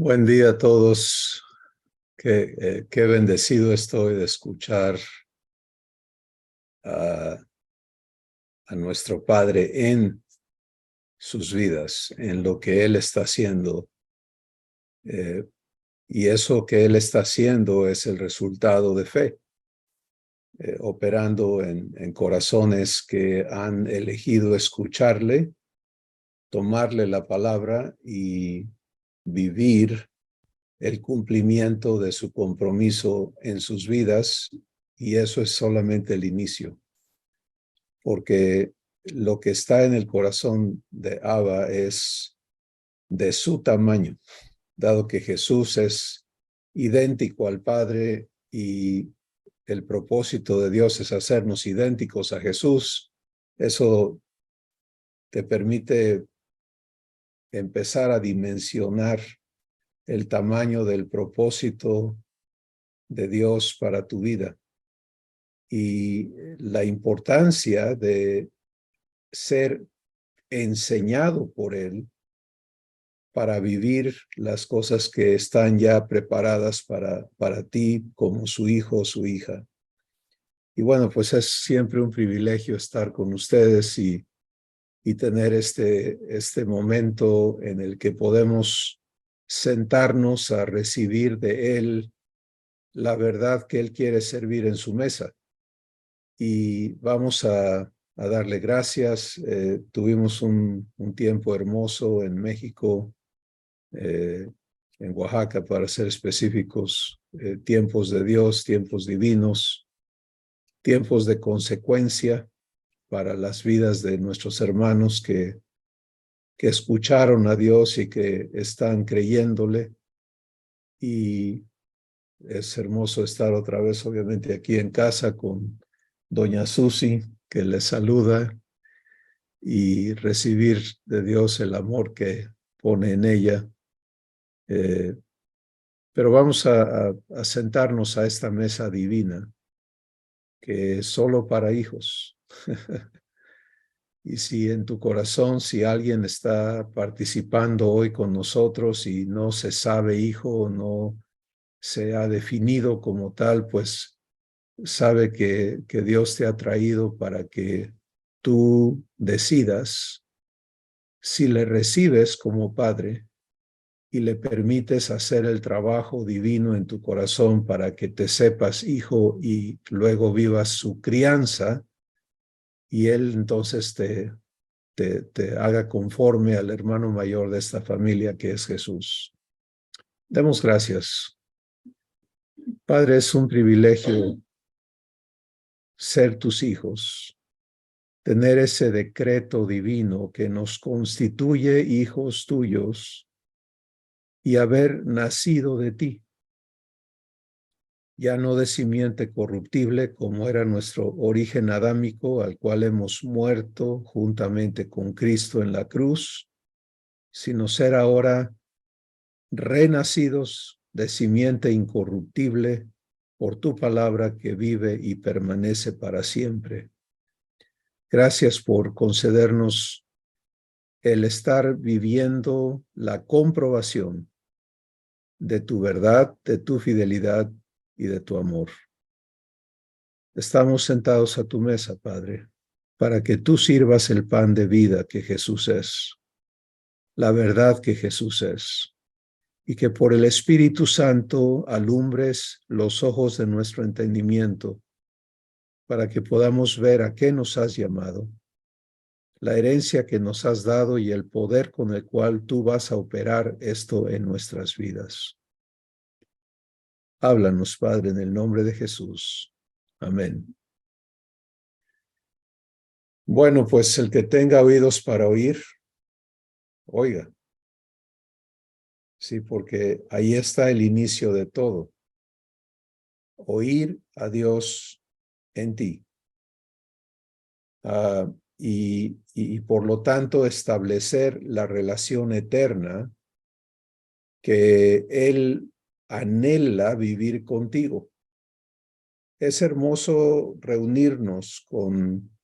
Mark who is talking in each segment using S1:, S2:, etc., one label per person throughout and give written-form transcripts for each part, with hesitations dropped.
S1: Buen día a todos. Qué bendecido estoy de escuchar a, a nuestro Padre en sus vidas, en lo que Él está haciendo. Y eso que Él está haciendo es el resultado de fe, operando en corazones que han elegido escucharle, tomarle la palabra y vivir el cumplimiento de su compromiso en sus vidas, y eso es solamente el inicio, porque lo que está en el corazón de Abba es de su tamaño, dado que Jesús es idéntico al Padre y el propósito de Dios es hacernos idénticos a Jesús. Eso te permite empezar a dimensionar el tamaño del propósito de Dios para tu vida y la importancia de ser enseñado por Él para vivir las cosas que están ya preparadas para ti como su hijo o su hija. Y bueno, pues es siempre un privilegio estar con ustedes y tener este momento en el que podemos sentarnos a recibir de Él la verdad que Él quiere servir en su mesa. Y vamos a darle gracias. Tuvimos un tiempo hermoso en México, en Oaxaca, para ser específicos, tiempos de Dios, tiempos divinos, tiempos de consecuencia para las vidas de nuestros hermanos que escucharon a Dios y que están creyéndole. Y es hermoso estar otra vez, obviamente, aquí en casa con doña Susi, que les saluda, y recibir de Dios el amor que pone en ella. Pero vamos a sentarnos a esta mesa divina, que es solo para hijos. Y si en tu corazón, si alguien está participando hoy con nosotros y no se sabe hijo, no se ha definido como tal, pues sabe que Dios te ha traído para que tú decidas si le recibes como padre y le permites hacer el trabajo divino en tu corazón para que te sepas hijo y luego vivas su crianza, y Él entonces te haga conforme al hermano mayor de esta familia, que es Jesús. Demos gracias. Padre, es un privilegio ser tus hijos, tener ese decreto divino que nos constituye hijos tuyos y haber nacido de ti, ya no de simiente corruptible como era nuestro origen adámico, al cual hemos muerto juntamente con Cristo en la cruz, sino ser ahora renacidos de simiente incorruptible por tu palabra que vive y permanece para siempre. Gracias por concedernos el estar viviendo la comprobación de tu verdad, de tu fidelidad y de tu amor. Estamos sentados a tu mesa, Padre, para que tú sirvas el pan de vida que Jesús es, la verdad que Jesús es, y que por el Espíritu Santo alumbres los ojos de nuestro entendimiento para que podamos ver a qué nos has llamado, la herencia que nos has dado y el poder con el cual tú vas a operar esto en nuestras vidas. Háblanos, Padre, en el nombre de Jesús. Amén. Bueno, pues el que tenga oídos para oír, oiga. Sí, porque ahí está el inicio de todo. Oír a Dios en ti. Y por lo tanto establecer la relación eterna que Él anhela vivir contigo. Es hermoso reunirnos con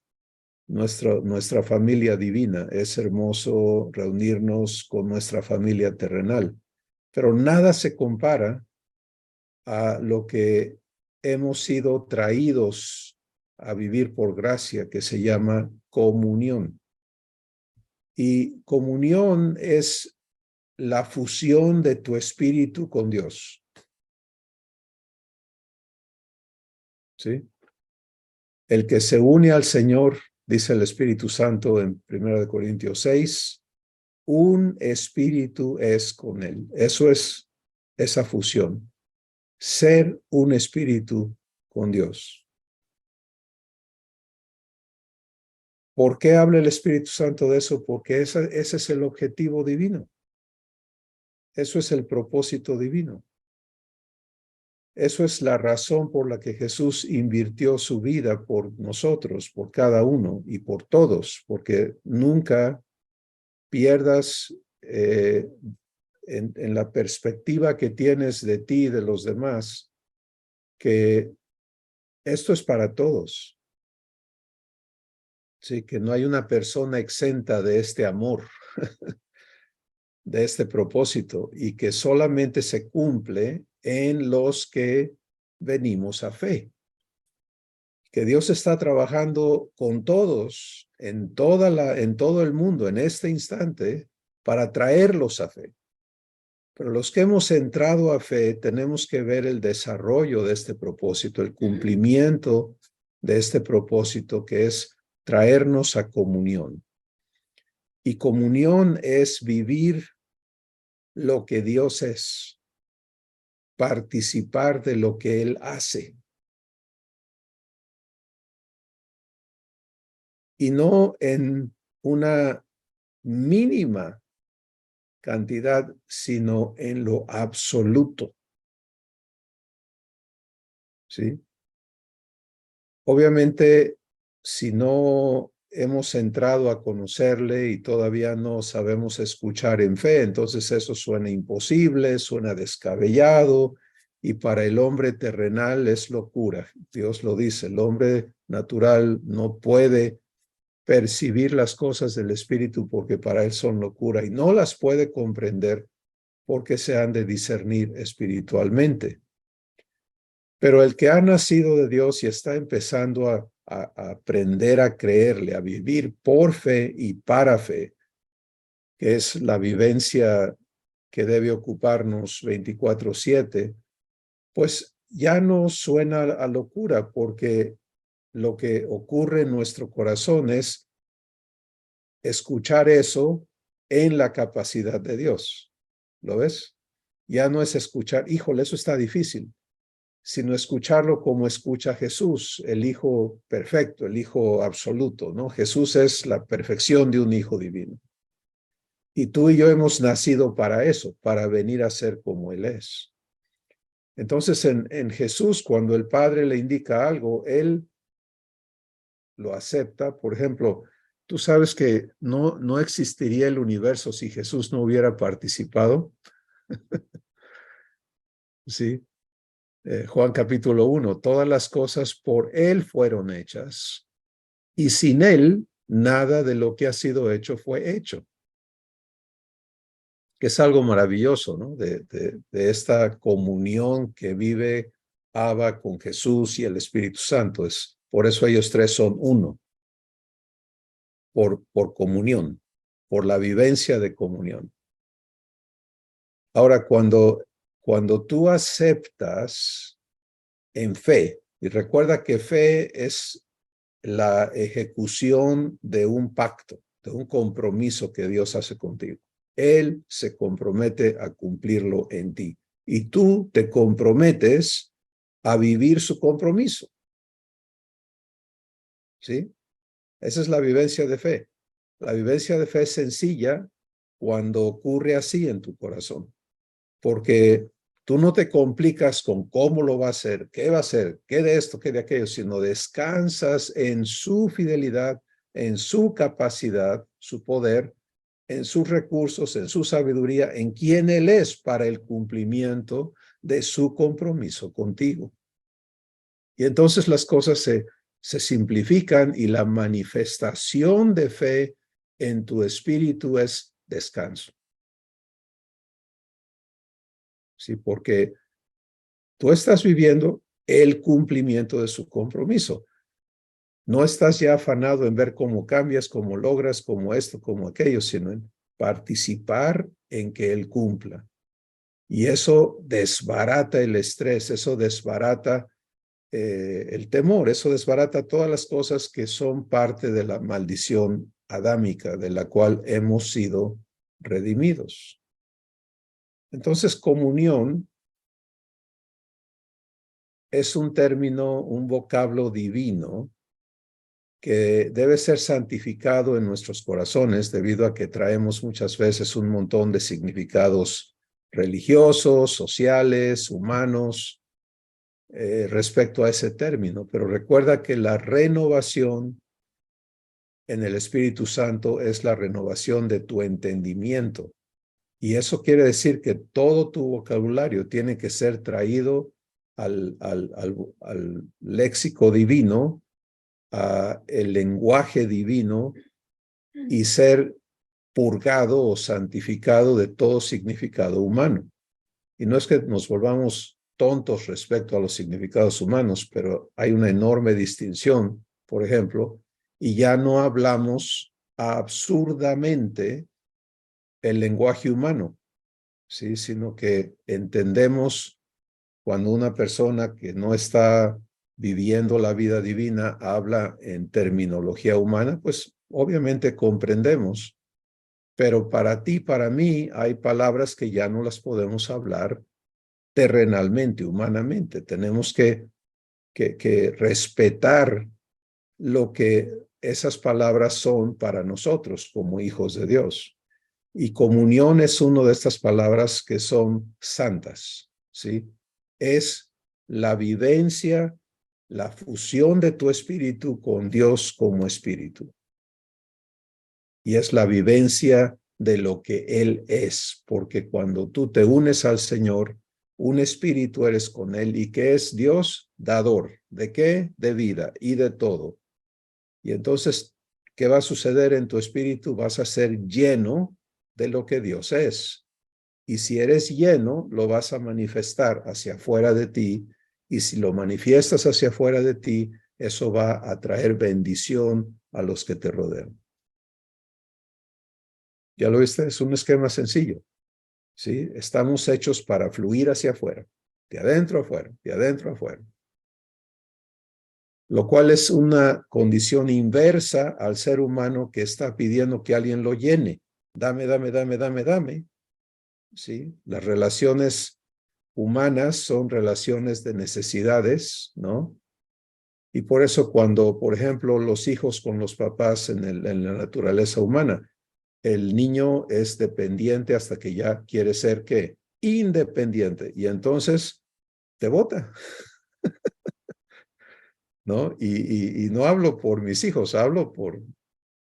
S1: nuestra familia divina. Es hermoso reunirnos con nuestra familia terrenal. pero nada se compara a lo que hemos sido traídos a vivir por gracia, que se llama comunión. Y comunión es la fusión de tu espíritu con Dios. ¿Sí? El que se une al Señor, dice el Espíritu Santo en 1 Corintios 6, un espíritu es con él. Eso es esa fusión. Ser un espíritu con Dios. ¿Por qué habla el Espíritu Santo de eso? Porque ese es el objetivo divino. Eso es el propósito divino. Eso es la razón por la que Jesús invirtió su vida por nosotros, por cada uno y por todos, porque nunca pierdas en la perspectiva que tienes de ti y de los demás, que esto es para todos. Sí, que no hay una persona exenta de este amor, de este propósito, y que solamente se cumple en los que venimos a fe. Que Dios está trabajando con todos en todo el mundo en este instante para traerlos a fe. Pero los que hemos entrado a fe tenemos que ver el desarrollo de este propósito, el cumplimiento de este propósito, que es traernos a comunión. Y comunión es vivir lo que Dios es, participar de lo que Él hace. Y no en una mínima cantidad, sino en lo absoluto. ¿Sí? Obviamente, si no hemos entrado a conocerle y todavía no sabemos escuchar en fe, entonces eso suena imposible, suena descabellado, y para el hombre terrenal es locura. Dios lo dice, el hombre natural no puede percibir las cosas del Espíritu porque para él son locura y no las puede comprender porque se han de discernir espiritualmente. Pero el que ha nacido de Dios y está empezando a aprender a creerle, a vivir por fe y para fe, que es la vivencia que debe ocuparnos 24/7, pues ya no suena a locura, porque lo que ocurre en nuestro corazón es escuchar eso en la capacidad de Dios. ¿Lo ves? Ya no es escuchar, híjole, eso está difícil, sino escucharlo como escucha Jesús, el Hijo perfecto, el Hijo absoluto, ¿no? Jesús es la perfección de un Hijo divino. Y tú y yo hemos nacido para eso, para venir a ser como Él es. Entonces, en Jesús, cuando el Padre le indica algo, Él lo acepta. Por ejemplo, tú sabes que no existiría el universo si Jesús no hubiera participado. Sí. Juan capítulo 1, todas las cosas por Él fueron hechas, y sin Él nada de lo que ha sido hecho fue hecho. Que es algo maravilloso, ¿no? De esta comunión que vive Abba con Jesús y el Espíritu Santo. Por eso ellos tres son uno, por comunión, por la vivencia de comunión. Ahora, cuando tú aceptas en fe, y recuerda que fe es la ejecución de un pacto, de un compromiso que Dios hace contigo. Él se compromete a cumplirlo en ti y tú te comprometes a vivir su compromiso. ¿Sí? Esa es la vivencia de fe. La vivencia de fe es sencilla cuando ocurre así en tu corazón, porque tú no te complicas con cómo lo va a hacer, qué va a hacer, qué de esto, qué de aquello, sino descansas en su fidelidad, en su capacidad, su poder, en sus recursos, en su sabiduría, en quién Él es para el cumplimiento de su compromiso contigo. Y entonces las cosas se simplifican y la manifestación de fe en tu espíritu es descanso. ¿sí? Porque tú estás viviendo el cumplimiento de su compromiso. No estás ya afanado en ver cómo cambias, cómo logras, cómo esto, cómo aquello, sino en participar en que Él cumpla. Y eso desbarata el estrés, eso desbarata el temor, eso desbarata todas las cosas que son parte de la maldición adámica, de la cual hemos sido redimidos. Entonces, comunión es un término, un vocablo divino que debe ser santificado en nuestros corazones debido a que traemos muchas veces un montón de significados religiosos, sociales, humanos, respecto a ese término. Pero recuerda que la renovación en el Espíritu Santo es la renovación de tu entendimiento. Y eso quiere decir que todo tu vocabulario tiene que ser traído al léxico divino, el lenguaje divino, y ser purgado o santificado de todo significado humano. Y no es que nos volvamos tontos respecto a los significados humanos, pero hay una enorme distinción, por ejemplo, y ya no hablamos absurdamente el lenguaje humano, ¿sí? Sino que entendemos cuando una persona que no está viviendo la vida divina habla en terminología humana, pues obviamente comprendemos, pero para ti, para mí, hay palabras que ya no las podemos hablar terrenalmente, humanamente. Tenemos que respetar lo que esas palabras son para nosotros como hijos de Dios. Y comunión es una de estas palabras que son santas, ¿sí? Es la vivencia, la fusión de tu espíritu con Dios como espíritu. Y es la vivencia de lo que Él es, porque cuando tú te unes al Señor, un espíritu eres con Él. ¿Y qué es Dios? Dador. ¿De qué? De vida y de todo. Y entonces, ¿qué va a suceder en tu espíritu? Vas a ser lleno de lo que Dios es. Y si eres lleno, lo vas a manifestar hacia afuera de ti. Y si lo manifiestas hacia afuera de ti, eso va a traer bendición a los que te rodean. ¿Ya lo viste? Es un esquema sencillo, ¿sí? Estamos hechos para fluir hacia afuera, de adentro a afuera, de adentro a afuera. Lo cual es una condición inversa al ser humano que está pidiendo que alguien lo llene. Dame, dame, dame, dame, dame. ¿Sí? Las relaciones humanas son relaciones de necesidades, ¿no? Y por eso cuando, por ejemplo, los hijos con los papás en la naturaleza humana, el niño es dependiente hasta que ya quiere ser, ¿qué? Independiente. Y entonces te bota, ¿no? Y no hablo por mis hijos, hablo por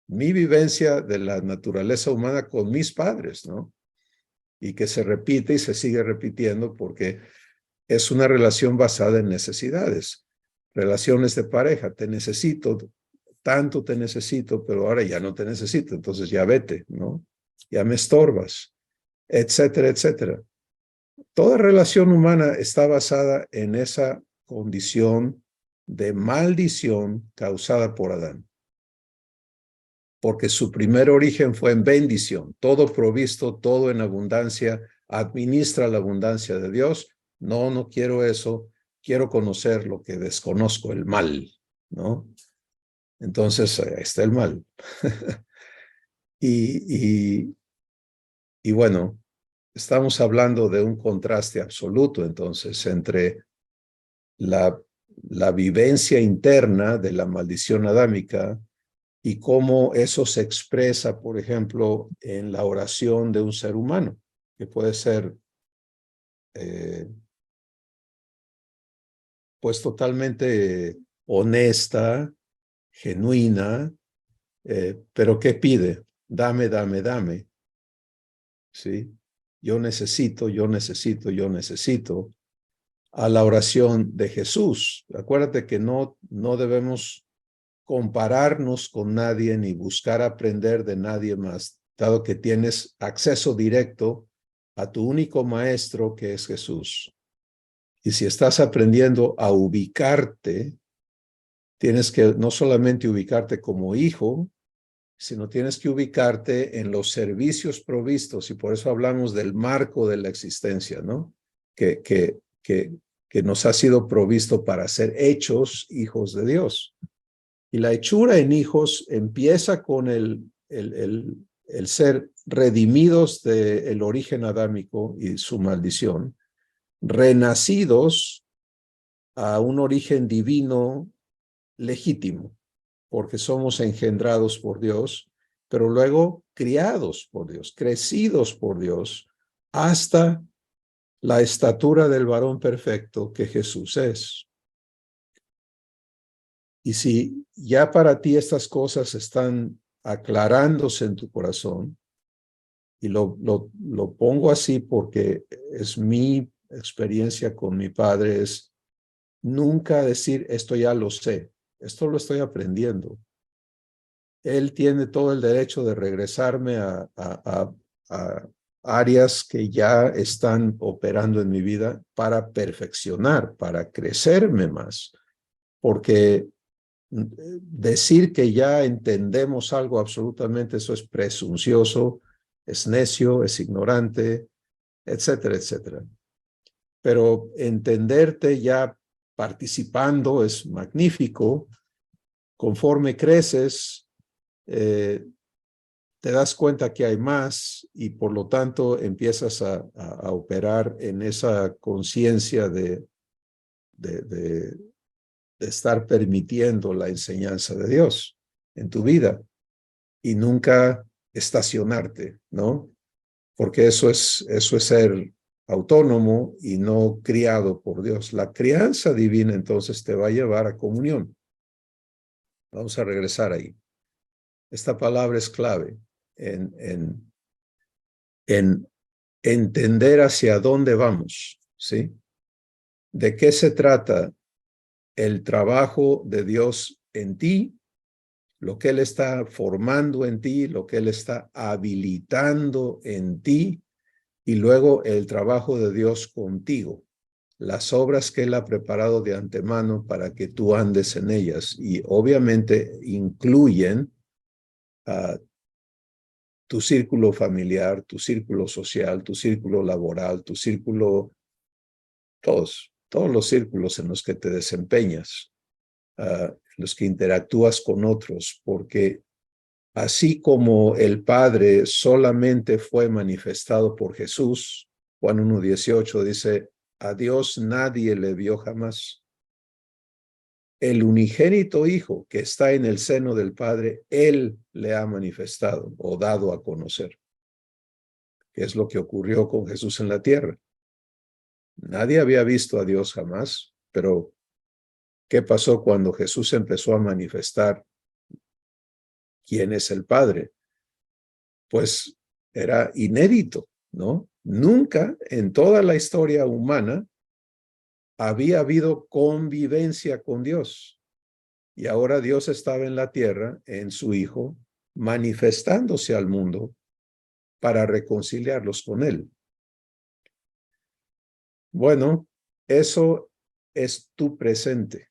S1: mi vivencia de la naturaleza humana con mis padres, ¿no? Y que se repite y se sigue repitiendo porque es una relación basada en necesidades. Relaciones de pareja, te necesito, tanto te necesito, pero ahora ya no te necesito, entonces ya vete, ¿no? Ya me estorbas, etcétera, etcétera. Toda relación humana está basada en esa condición de maldición causada por Adán, porque su primer origen fue en bendición, todo provisto, todo en abundancia, administra la abundancia de Dios. No, no quiero eso, quiero conocer lo que desconozco, el mal, ¿no? Entonces, está el mal. y, y, y bueno, estamos hablando de un contraste absoluto, entonces, entre la vivencia interna de la maldición adámica y cómo eso se expresa, por ejemplo, en la oración de un ser humano, que puede ser pues totalmente honesta, genuina, pero ¿qué pide? Dame, dame, dame, ¿sí? Yo necesito, yo necesito, yo necesito. A la oración de Jesús. Acuérdate que no debemos compararnos con nadie ni buscar aprender de nadie más, dado que tienes acceso directo a tu único maestro que es Jesús. Y si estás aprendiendo a ubicarte, tienes que no solamente ubicarte como hijo, sino tienes que ubicarte en los servicios provistos. Y por eso hablamos del marco de la existencia, ¿no? Que nos ha sido provisto para ser hechos hijos de Dios. Y la hechura en hijos empieza con el ser redimidos del origen adámico y su maldición, renacidos a un origen divino legítimo, porque somos engendrados por Dios, pero luego criados por Dios, crecidos por Dios, hasta la estatura del varón perfecto que Jesús es. Y si ya para ti estas cosas están aclarándose en tu corazón, y lo pongo así porque es mi experiencia con mi padre, es nunca decir, esto ya lo sé, esto lo estoy aprendiendo. Él tiene todo el derecho de regresarme a áreas que ya están operando en mi vida para perfeccionar, para crecerme más, porque decir que ya entendemos algo absolutamente, eso es presuncioso, es necio, es ignorante, etcétera, etcétera. Pero entenderte ya participando es magnífico. Conforme creces, te das cuenta que hay más y por lo tanto empiezas a operar en esa conciencia de estar permitiendo la enseñanza de Dios en tu vida y nunca estacionarte, ¿no? Porque eso es ser autónomo y no criado por Dios. La crianza divina entonces te va a llevar a comunión. Vamos a regresar ahí. Esta palabra es clave en entender hacia dónde vamos, ¿sí? ¿De qué se trata el trabajo de Dios en ti? Lo que Él está formando en ti, lo que Él está habilitando en ti, y luego el trabajo de Dios contigo, las obras que Él ha preparado de antemano para que tú andes en ellas, y obviamente incluyen tu círculo familiar, tu círculo social, tu círculo laboral, tu círculo, todos los círculos en los que te desempeñas, los que interactúas con otros, porque así como el Padre solamente fue manifestado por Jesús, Juan 1:18 dice, a Dios nadie le vio jamás. El unigénito Hijo que está en el seno del Padre, Él le ha manifestado o dado a conocer. Que es lo que ocurrió con Jesús en la tierra. Nadie había visto a Dios jamás, pero ¿qué pasó cuando Jesús empezó a manifestar quién es el Padre? Pues era inédito, ¿no? Nunca en toda la historia humana había habido convivencia con Dios. Y ahora Dios estaba en la tierra, en su Hijo, manifestándose al mundo para reconciliarlos con Él. Bueno, eso es tu presente.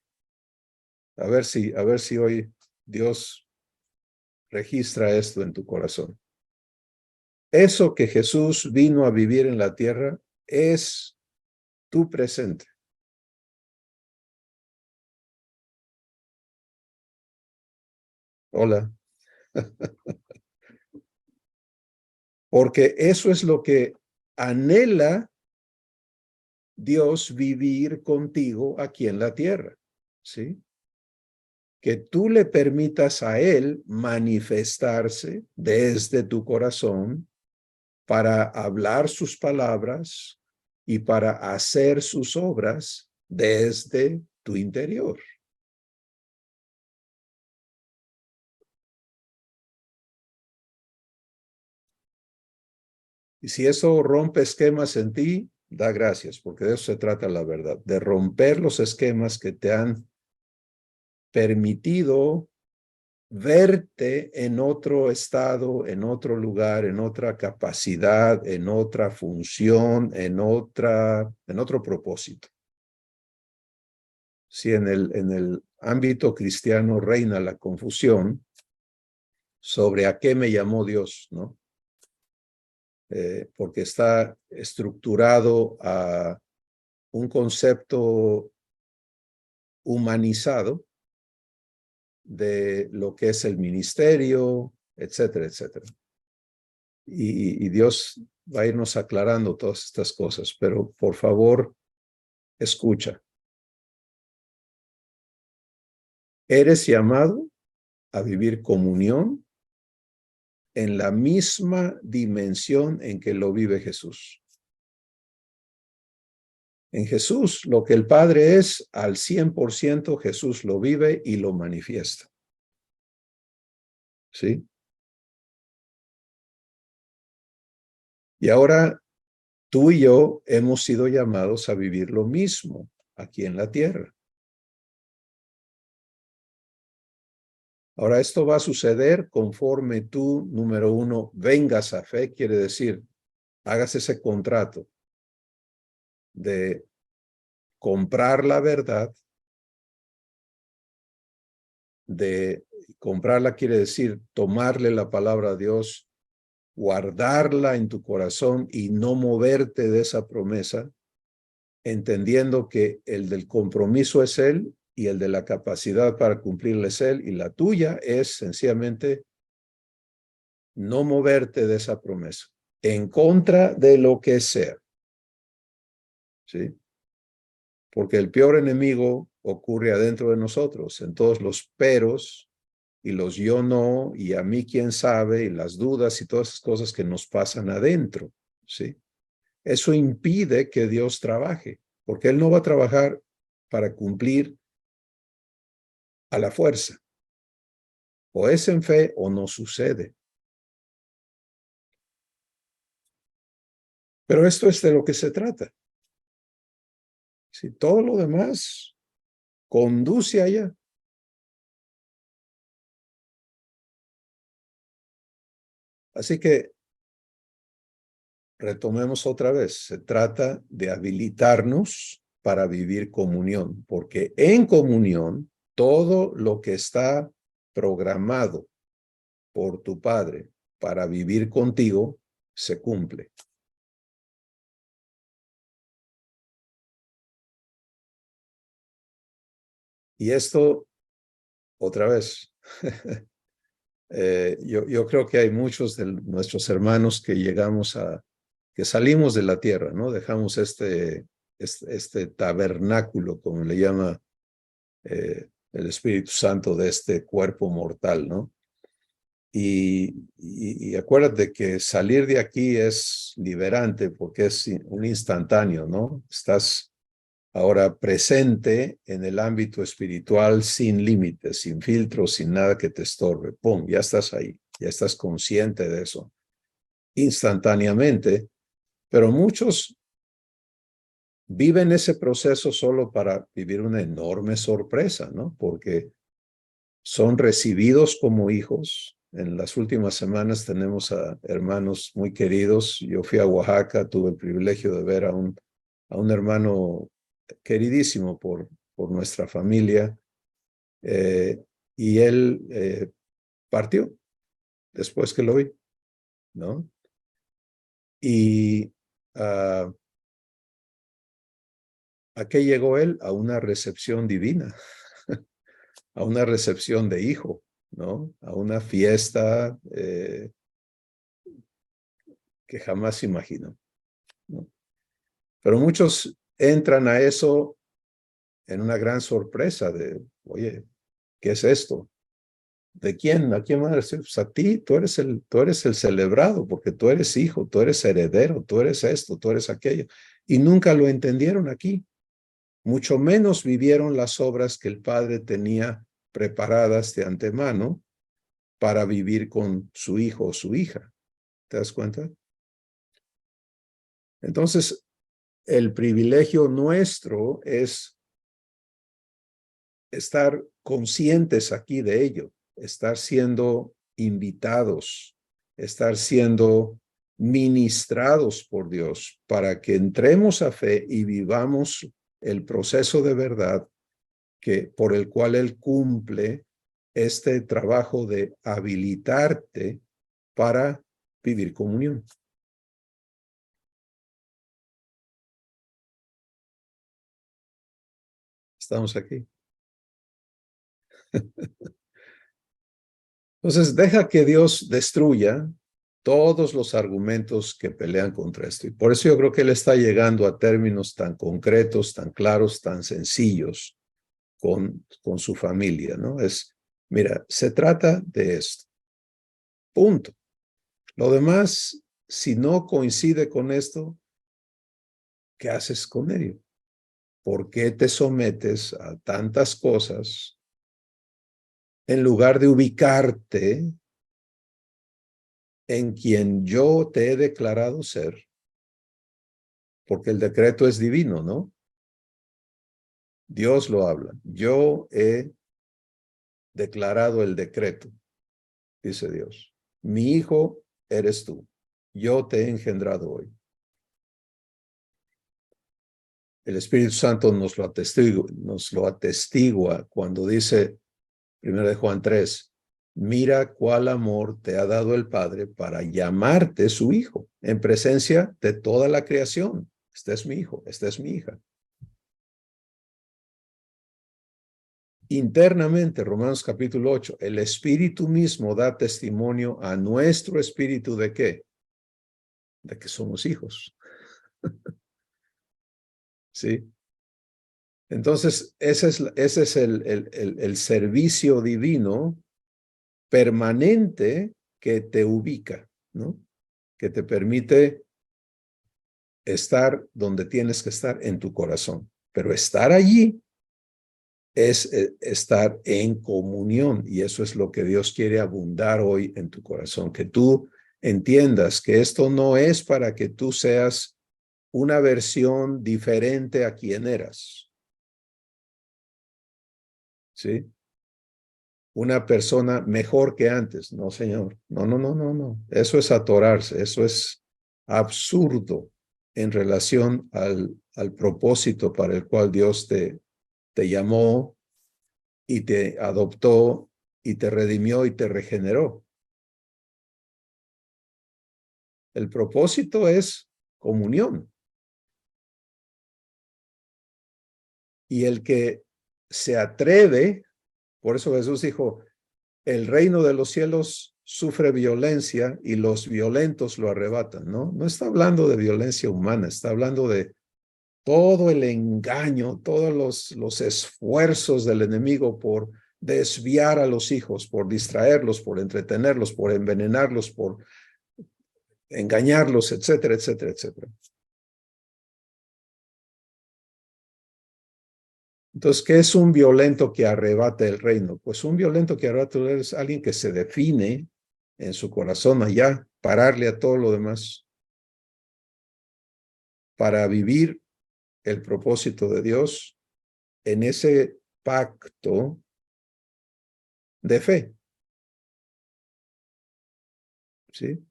S1: A ver si hoy Dios registra esto en tu corazón. Eso que Jesús vino a vivir en la tierra es tu presente. Hola. Porque eso es lo que anhela Dios vivir contigo aquí en la tierra, ¿sí? Que tú le permitas a Él manifestarse desde tu corazón para hablar sus palabras y para hacer sus obras desde tu interior. Y si eso rompe esquemas en ti, da gracias, porque de eso se trata la verdad, de romper los esquemas que te han permitido verte en otro estado, en otro lugar, en otra capacidad, en otra función, en otro propósito. Si en el ámbito cristiano reina la confusión sobre a qué me llamó Dios, ¿no? Porque está estructurado a un concepto humanizado de lo que es el ministerio, etcétera, etcétera. Y Dios va a irnos aclarando todas estas cosas, pero por favor, escucha. Eres llamado a vivir comunión en la misma dimensión en que lo vive Jesús. En Jesús, lo que el Padre es, al 100% Jesús lo vive y lo manifiesta. ¿Sí? Y ahora tú y yo hemos sido llamados a vivir lo mismo aquí en la tierra. Ahora, esto va a suceder conforme tú, número uno, vengas a fe, quiere decir, hagas ese contrato de comprar la verdad, de comprarla quiere decir tomarle la palabra a Dios, guardarla en tu corazón y no moverte de esa promesa, entendiendo que el del compromiso es Él y el de la capacidad para cumplirle es Él, y la tuya es sencillamente no moverte de esa promesa, en contra de lo que sea. ¿Sí? Porque el peor enemigo ocurre adentro de nosotros, en todos los peros y los yo no, y a mí quién sabe, y las dudas y todas esas cosas que nos pasan adentro. ¿Sí? Eso impide que Dios trabaje, porque Él no va a trabajar para cumplir a la fuerza. O es en fe o no sucede. Pero esto es de lo que se trata. Si todo lo demás conduce allá. Así que retomemos otra vez. Se trata de habilitarnos para vivir comunión, porque en comunión todo lo que está programado por tu Padre para vivir contigo se cumple. Y esto, otra vez, yo creo que hay muchos de nuestros hermanos que que salimos de la tierra, ¿no? Dejamos este tabernáculo, como le llama el Espíritu Santo, de este cuerpo mortal, ¿no? Y acuérdate que salir de aquí es liberante porque es un instantáneo, ¿no? Estás ahora presente en el ámbito espiritual sin límites, sin filtros, sin nada que te estorbe. ¡Pum! Ya estás ahí, ya estás consciente de eso instantáneamente, pero muchos viven ese proceso solo para vivir una enorme sorpresa, ¿no? Porque son recibidos como hijos. En las últimas semanas tenemos a hermanos muy queridos. Yo fui a Oaxaca, tuve el privilegio de ver a un hermano queridísimo por nuestra familia, y él partió después que lo vi, ¿no? Y ¿a qué llegó él? A una recepción divina, a una recepción de hijo, ¿no? A una fiesta que jamás imaginó, ¿no? Pero muchos entran a eso en una gran sorpresa de, oye, ¿qué es esto? ¿De quién? ¿A quién van a decir? Pues a ti, tú eres el celebrado, porque tú eres hijo, tú eres heredero, tú eres esto, tú eres aquello. Y nunca lo entendieron aquí. Mucho menos vivieron las obras que el Padre tenía preparadas de antemano para vivir con su hijo o su hija. ¿Te das cuenta? Entonces, el privilegio nuestro es estar conscientes aquí de ello. estar siendo invitados, estar siendo ministrados por Dios para que entremos a fe y vivamos el proceso de verdad por el cual Él cumple este trabajo de habilitarte para vivir comunión. Estamos aquí. Entonces, deja que Dios destruya todos los argumentos que pelean contra esto. Y por eso yo creo que Él está llegando a términos tan concretos, tan claros, tan sencillos con su familia, ¿no? Mira, se trata de esto. Punto. Lo demás, si no coincide con esto, ¿qué haces con ello? ¿Por qué te sometes a tantas cosas en lugar de ubicarte en quien yo te he declarado ser? Porque el decreto es divino, ¿no? Dios lo habla. Yo he declarado el decreto, dice Dios. Mi hijo eres tú. Yo te he engendrado hoy. El Espíritu Santo nos lo atestigua cuando dice, 1 Juan 3, mira cuál amor te ha dado el Padre para llamarte su hijo en presencia de toda la creación. Este es mi hijo, esta es mi hija. Internamente, Romanos capítulo 8, el Espíritu mismo da testimonio a nuestro espíritu ¿de qué? De que somos hijos. ¿Sí? Entonces, ese es el servicio divino permanente que te ubica, ¿no? Que te permite estar donde tienes que estar en tu corazón. Pero estar allí es estar en comunión, y eso es lo que Dios quiere abundar hoy en tu corazón, que tú entiendas que esto no es para que tú seas una versión diferente a quien eras, ¿sí? Una persona mejor que antes. No, Señor. No, no, no, no, no. Eso es atorarse, eso es absurdo en relación al propósito para el cual Dios te llamó y te adoptó y te redimió y te regeneró. El propósito es comunión. Y el que se atreve, por eso Jesús dijo, el reino de los cielos sufre violencia y los violentos lo arrebatan, ¿no? No está hablando de violencia humana, está hablando de todo el engaño, todos los esfuerzos del enemigo por desviar a los hijos, por distraerlos, por entretenerlos, por envenenarlos, por engañarlos, etcétera, etcétera, etcétera. Entonces, ¿qué es un violento que arrebata el reino? Pues un violento que arrebata el reino es alguien que se define en su corazón allá, pararle a todo lo demás, para vivir el propósito de Dios en ese pacto de fe, ¿sí?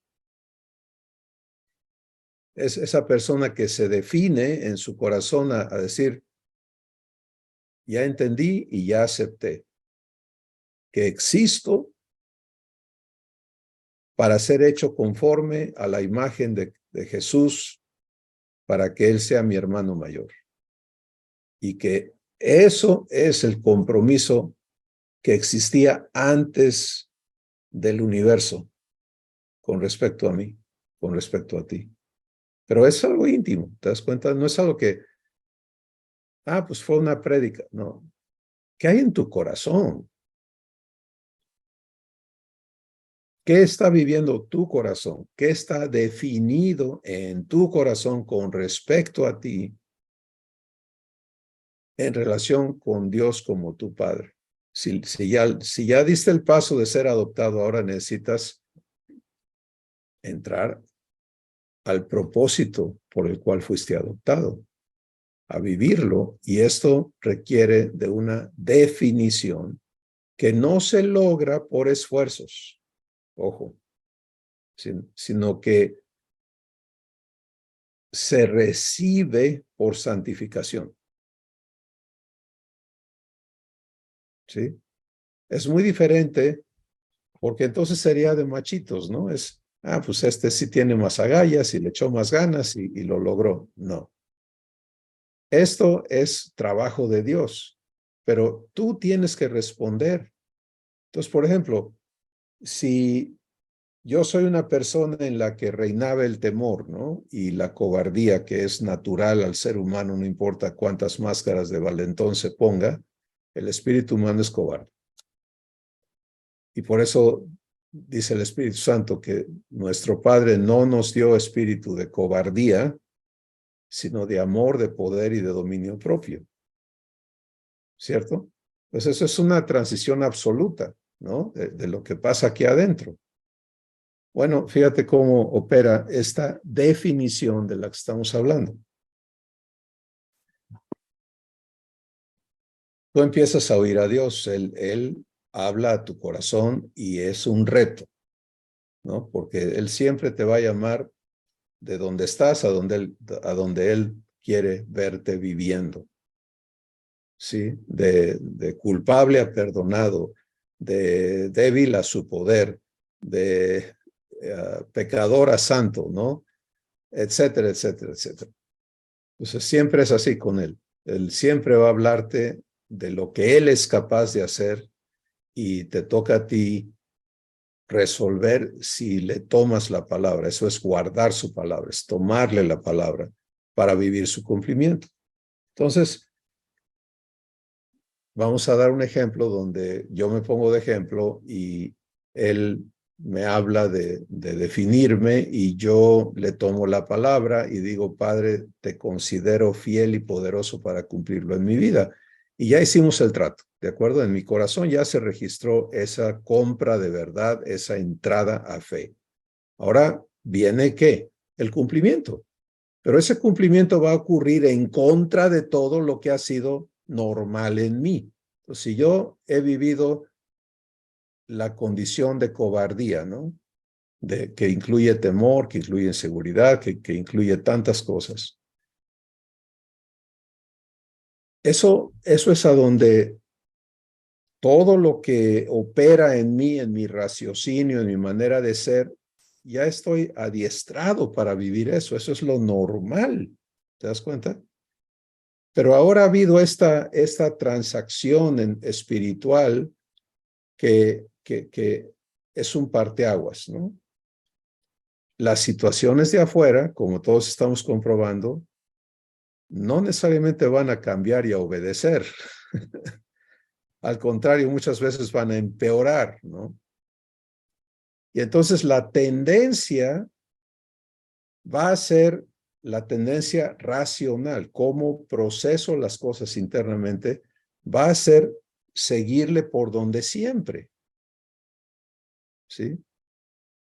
S1: Es esa persona que se define en su corazón a decir, ya entendí y ya acepté que existo para ser hecho conforme a la imagen de Jesús, para que Él sea mi hermano mayor. Y que eso es el compromiso que existía antes del universo con respecto a mí, con respecto a ti. Pero es algo íntimo, ¿te das cuenta? No es algo que, pues fue una prédica. No. ¿Qué hay en tu corazón? ¿Qué está viviendo tu corazón? ¿Qué está definido en tu corazón con respecto a ti en relación con Dios como tu Padre? Si ya diste el paso de ser adoptado, ahora necesitas entrar al propósito por el cual fuiste adoptado, a vivirlo, y esto requiere de una definición que no se logra por esfuerzos, ojo, sino que se recibe por santificación. ¿Sí? Es muy diferente, porque entonces sería de machitos, ¿no? Pues este sí tiene más agallas y le echó más ganas y lo logró. No. Esto es trabajo de Dios, pero tú tienes que responder. Entonces, por ejemplo, si yo soy una persona en la que reinaba el temor, ¿no? Y la cobardía, que es natural al ser humano, no importa cuántas máscaras de valentón se ponga, el espíritu humano es cobarde. Y por eso dice el Espíritu Santo que nuestro Padre no nos dio espíritu de cobardía, sino de amor, de poder y de dominio propio. ¿Cierto? Pues eso es una transición absoluta, ¿no? De lo que pasa aquí adentro. Bueno, fíjate cómo opera esta definición de la que estamos hablando. Tú empiezas a oír a Dios, Él habla a tu corazón y es un reto, ¿no? Porque Él siempre te va a llamar de donde estás a donde Él quiere verte viviendo. ¿Sí? De culpable a perdonado, de débil a su poder, de pecador a santo, ¿no? Etcétera, etcétera, etcétera. Entonces siempre es así con Él. Él siempre va a hablarte de lo que Él es capaz de hacer y te toca a ti resolver si le tomas la palabra. Eso es guardar su palabra, es tomarle la palabra para vivir su cumplimiento. Entonces, vamos a dar un ejemplo donde yo me pongo de ejemplo y él me habla de definirme y yo le tomo la palabra y digo, Padre, te considero fiel y poderoso para cumplirlo en mi vida. Y ya hicimos el trato, ¿de acuerdo? En mi corazón ya se registró esa compra de verdad, esa entrada a fe. Ahora viene ¿qué? El cumplimiento. Pero ese cumplimiento va a ocurrir en contra de todo lo que ha sido normal en mí. Entonces, si yo he vivido la condición de cobardía, ¿no? Que incluye temor, que incluye inseguridad, que incluye tantas cosas. Eso es a donde todo lo que opera en mí, en mi raciocinio, en mi manera de ser, ya estoy adiestrado para vivir eso. Eso es lo normal. ¿Te das cuenta? Pero ahora ha habido esta transacción espiritual que es un parteaguas, ¿no? Las situaciones de afuera, como todos estamos comprobando, no necesariamente van a cambiar y a obedecer. Al contrario, muchas veces van a empeorar, ¿no? Y entonces la tendencia va a ser la tendencia racional, cómo proceso las cosas internamente, va a ser seguirle por donde siempre, ¿sí?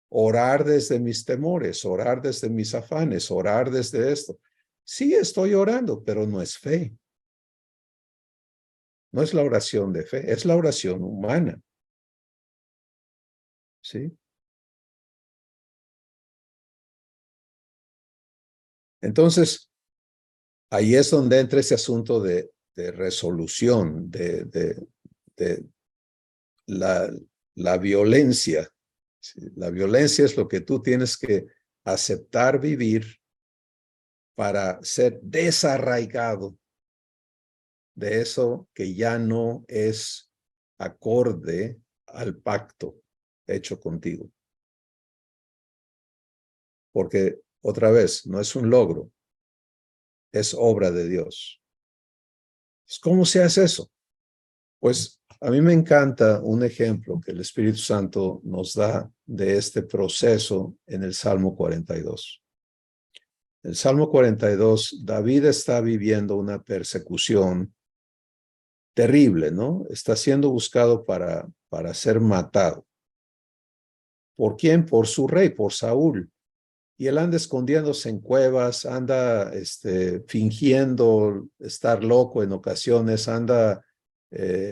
S1: Orar desde mis temores, orar desde mis afanes, orar desde esto. Sí estoy orando, pero no es fe. No es la oración de fe, es la oración humana, ¿sí? Entonces, ahí es donde entra ese asunto de resolución, de la violencia. ¿Sí? La violencia es lo que tú tienes que aceptar vivir para ser desarraigado de eso que ya no es acorde al pacto hecho contigo. Porque, otra vez, no es un logro, es obra de Dios. ¿Cómo se hace eso? Pues a mí me encanta un ejemplo que el Espíritu Santo nos da de este proceso en el Salmo 42. El Salmo 42, David está viviendo una persecución terrible, ¿no? Está siendo buscado para ser matado. ¿Por quién? Por su rey, por Saúl. Y él anda escondiéndose en cuevas, anda fingiendo estar loco en ocasiones, anda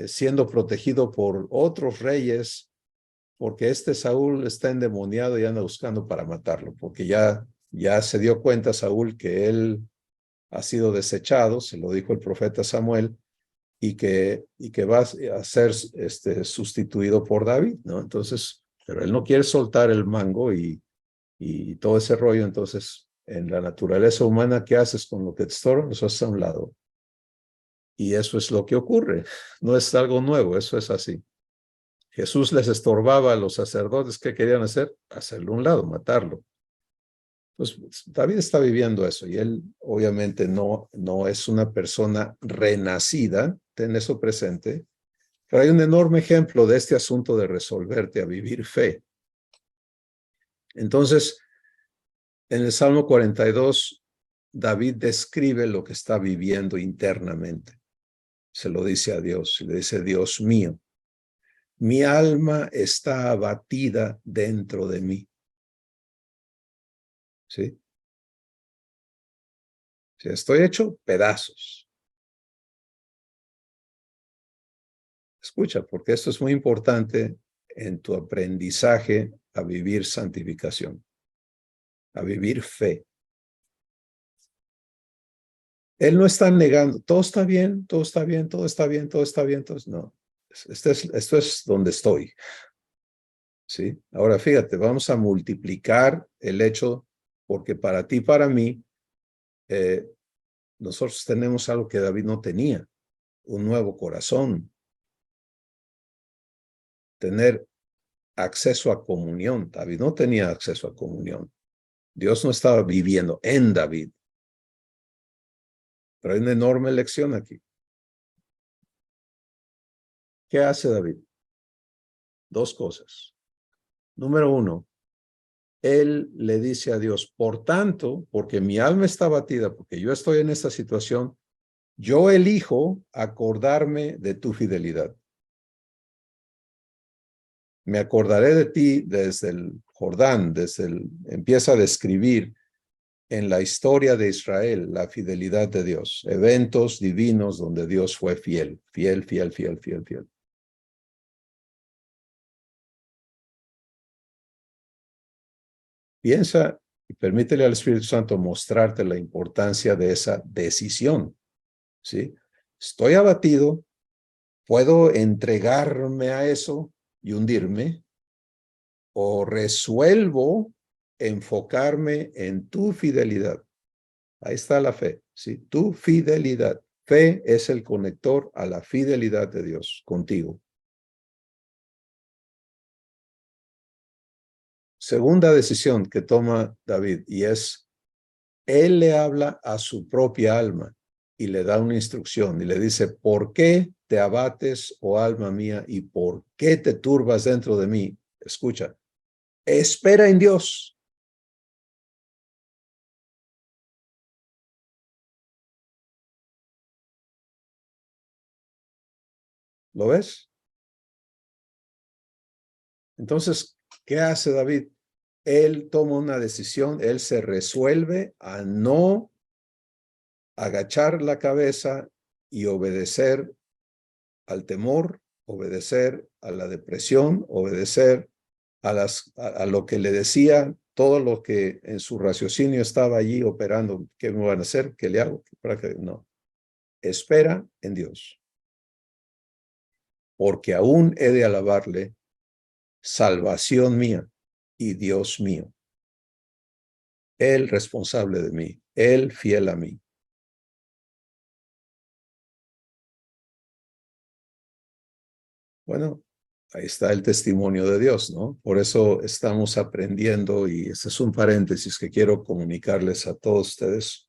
S1: siendo protegido por otros reyes, porque Saúl está endemoniado y anda buscando para matarlo, porque ya se dio cuenta Saúl que él ha sido desechado, se lo dijo el profeta Samuel, y que va a ser sustituido por David, ¿no? Entonces, pero él no quiere soltar el mango y todo ese rollo. Entonces, en la naturaleza humana, ¿qué haces con lo que te estorba? Eso haces a un lado. Y eso es lo que ocurre. No es algo nuevo, eso es así. Jesús les estorbaba a los sacerdotes. ¿Qué querían hacer? Hacerlo a un lado, matarlo. Pues David está viviendo eso y él obviamente no es una persona renacida, ten eso presente, pero hay un enorme ejemplo de este asunto de resolverte a vivir fe. Entonces, en el Salmo 42, David describe lo que está viviendo internamente. Se lo dice a Dios, y le dice: Dios mío, mi alma está abatida dentro de mí. ¿Sí? Estoy hecho pedazos. Escucha, porque esto es muy importante en tu aprendizaje a vivir santificación, a vivir fe. Él no está negando, todo está bien, todo está bien, todo está bien, todo está bien. No, esto es donde estoy. ¿Sí? Ahora fíjate, vamos a multiplicar el hecho, porque para ti, para mí, nosotros tenemos algo que David no tenía, un nuevo corazón, tener acceso a comunión. David no tenía acceso a comunión. Dios no estaba viviendo en David. Pero hay una enorme lección aquí. ¿Qué hace David? Dos cosas. Número uno, él le dice a Dios: por tanto, porque mi alma está abatida, porque yo estoy en esta situación, yo elijo acordarme de tu fidelidad. Me acordaré de ti desde el Jordán, empieza a describir en la historia de Israel la fidelidad de Dios, eventos divinos donde Dios fue fiel, fiel, fiel, fiel, fiel, fiel. Piensa y permítele al Espíritu Santo mostrarte la importancia de esa decisión, ¿sí? Estoy abatido, puedo entregarme a eso y hundirme, o resuelvo enfocarme en tu fidelidad. Ahí está la fe, ¿sí? Tu fidelidad. Fe es el conector a la fidelidad de Dios contigo. Segunda decisión que toma David, y es, él le habla a su propia alma y le da una instrucción y le dice: ¿por qué te abates, oh alma mía, y por qué te turbas dentro de mí? Escucha, espera en Dios. ¿Lo ves? Entonces, ¿qué hace David? Él toma una decisión, él se resuelve a no agachar la cabeza y obedecer al temor, obedecer a la depresión, obedecer a lo que le decía, todo lo que en su raciocinio estaba allí operando. ¿Qué me van a hacer? ¿Qué le hago? ¿Para qué? No. Espera en Dios, porque aún he de alabarle, salvación mía y Dios mío. Él responsable de mí, Él fiel a mí. Bueno, ahí está el testimonio de Dios, ¿no? Por eso estamos aprendiendo, y este es un paréntesis que quiero comunicarles a todos ustedes,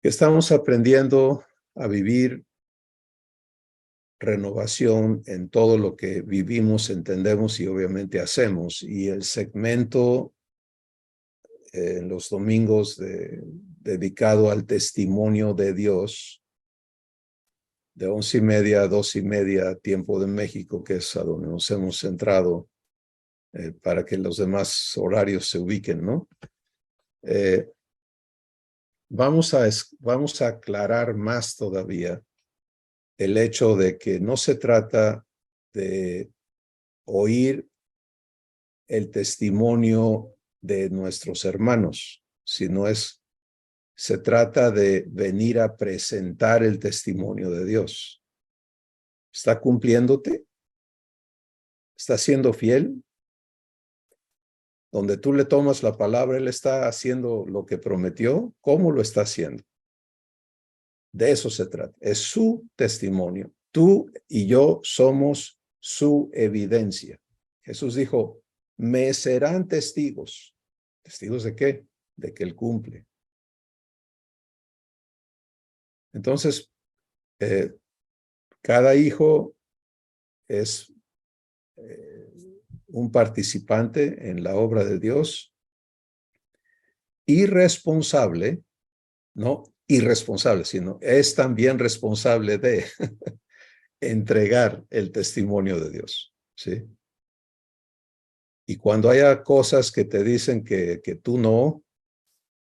S1: que estamos aprendiendo a vivir renovación en todo lo que vivimos, entendemos y obviamente hacemos. Y el segmento en los domingos dedicado al testimonio de Dios, de 11:30 a 2:30, tiempo de México, que es a donde nos hemos centrado, para que los demás horarios se ubiquen, ¿no? Vamos a aclarar más todavía el hecho de que no se trata de oír el testimonio de nuestros hermanos, sino se trata de venir a presentar el testimonio de Dios. ¿Está cumpliéndote? ¿Está siendo fiel? Donde tú le tomas la palabra, Él está haciendo lo que prometió. ¿Cómo lo está haciendo? De eso se trata. Es su testimonio. Tú y yo somos su evidencia. Jesús dijo, me serán testigos. ¿Testigos de qué? De que Él cumple. Entonces, cada hijo es un participante en la obra de Dios y responsable, no irresponsable, sino es también responsable de entregar el testimonio de Dios, ¿sí? Y cuando haya cosas que te dicen que tú no,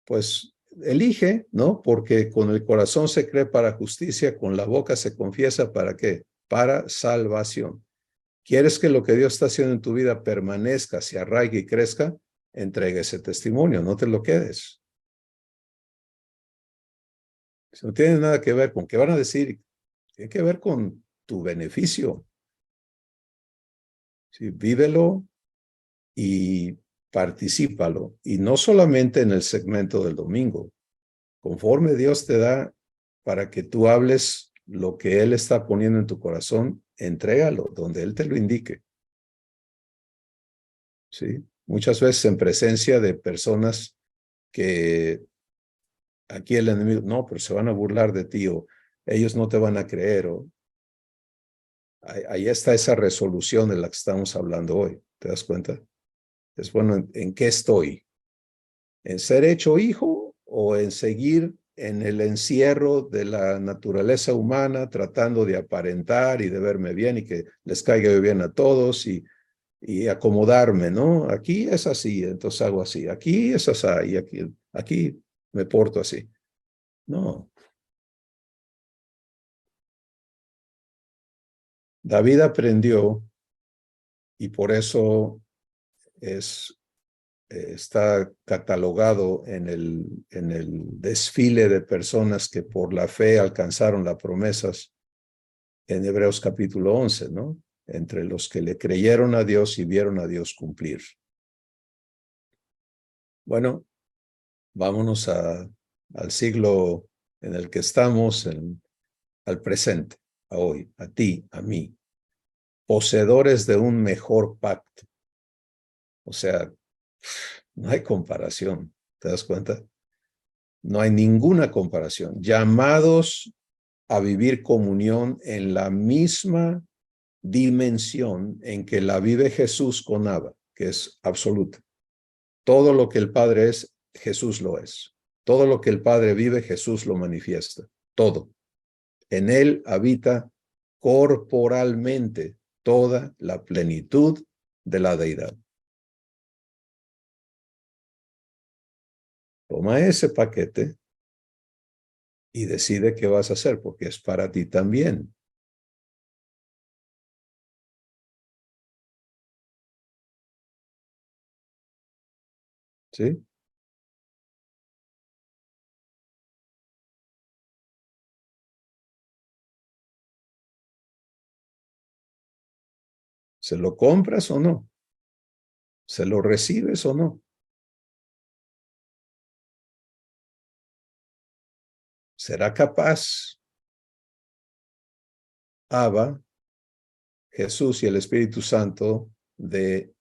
S1: pues elige, ¿no? Porque con el corazón se cree para justicia, con la boca se confiesa ¿para qué? Para salvación. ¿Quieres que lo que Dios está haciendo en tu vida permanezca, se arraigue y crezca? Entrega ese testimonio, no te lo quedes. Si no tiene nada que ver con qué van a decir, tiene que ver con tu beneficio. ¿Sí? Vívelo y particípalo. Y no solamente en el segmento del domingo. Conforme Dios te da para que tú hables lo que Él está poniendo en tu corazón, entrégalo donde Él te lo indique. ¿Sí? Muchas veces en presencia de personas que aquí el enemigo, no, pero se van a burlar de ti o ellos no te van a creer o ahí está esa resolución de la que estamos hablando hoy. ¿Te das cuenta? Es bueno, ¿en qué estoy? ¿En ser hecho hijo o en seguir en el encierro de la naturaleza humana, tratando de aparentar y de verme bien y que les caiga bien a todos y acomodarme, ¿no? Aquí es así, entonces hago así. Aquí es así y aquí me porto así. No. David aprendió y por eso está catalogado en el desfile de personas que por la fe alcanzaron las promesas en Hebreos capítulo 11, ¿no? Entre los que le creyeron a Dios y vieron a Dios cumplir. Bueno, vámonos al siglo en el que estamos, al presente, a hoy, a ti, a mí, poseedores de un mejor pacto. O sea, no hay comparación, ¿te das cuenta? No hay ninguna comparación. Llamados a vivir comunión en la misma dimensión en que la vive Jesús con Abba, que es absoluta. Todo lo que el Padre es, Jesús lo es. Todo lo que el Padre vive, Jesús lo manifiesta. Todo. En Él habita corporalmente toda la plenitud de la deidad. Toma ese paquete y decide qué vas a hacer, porque es para ti también. ¿Sí? ¿Se lo compras o no? ¿Se lo recibes o no? ¿Será capaz Abba, Jesús y el Espíritu Santo de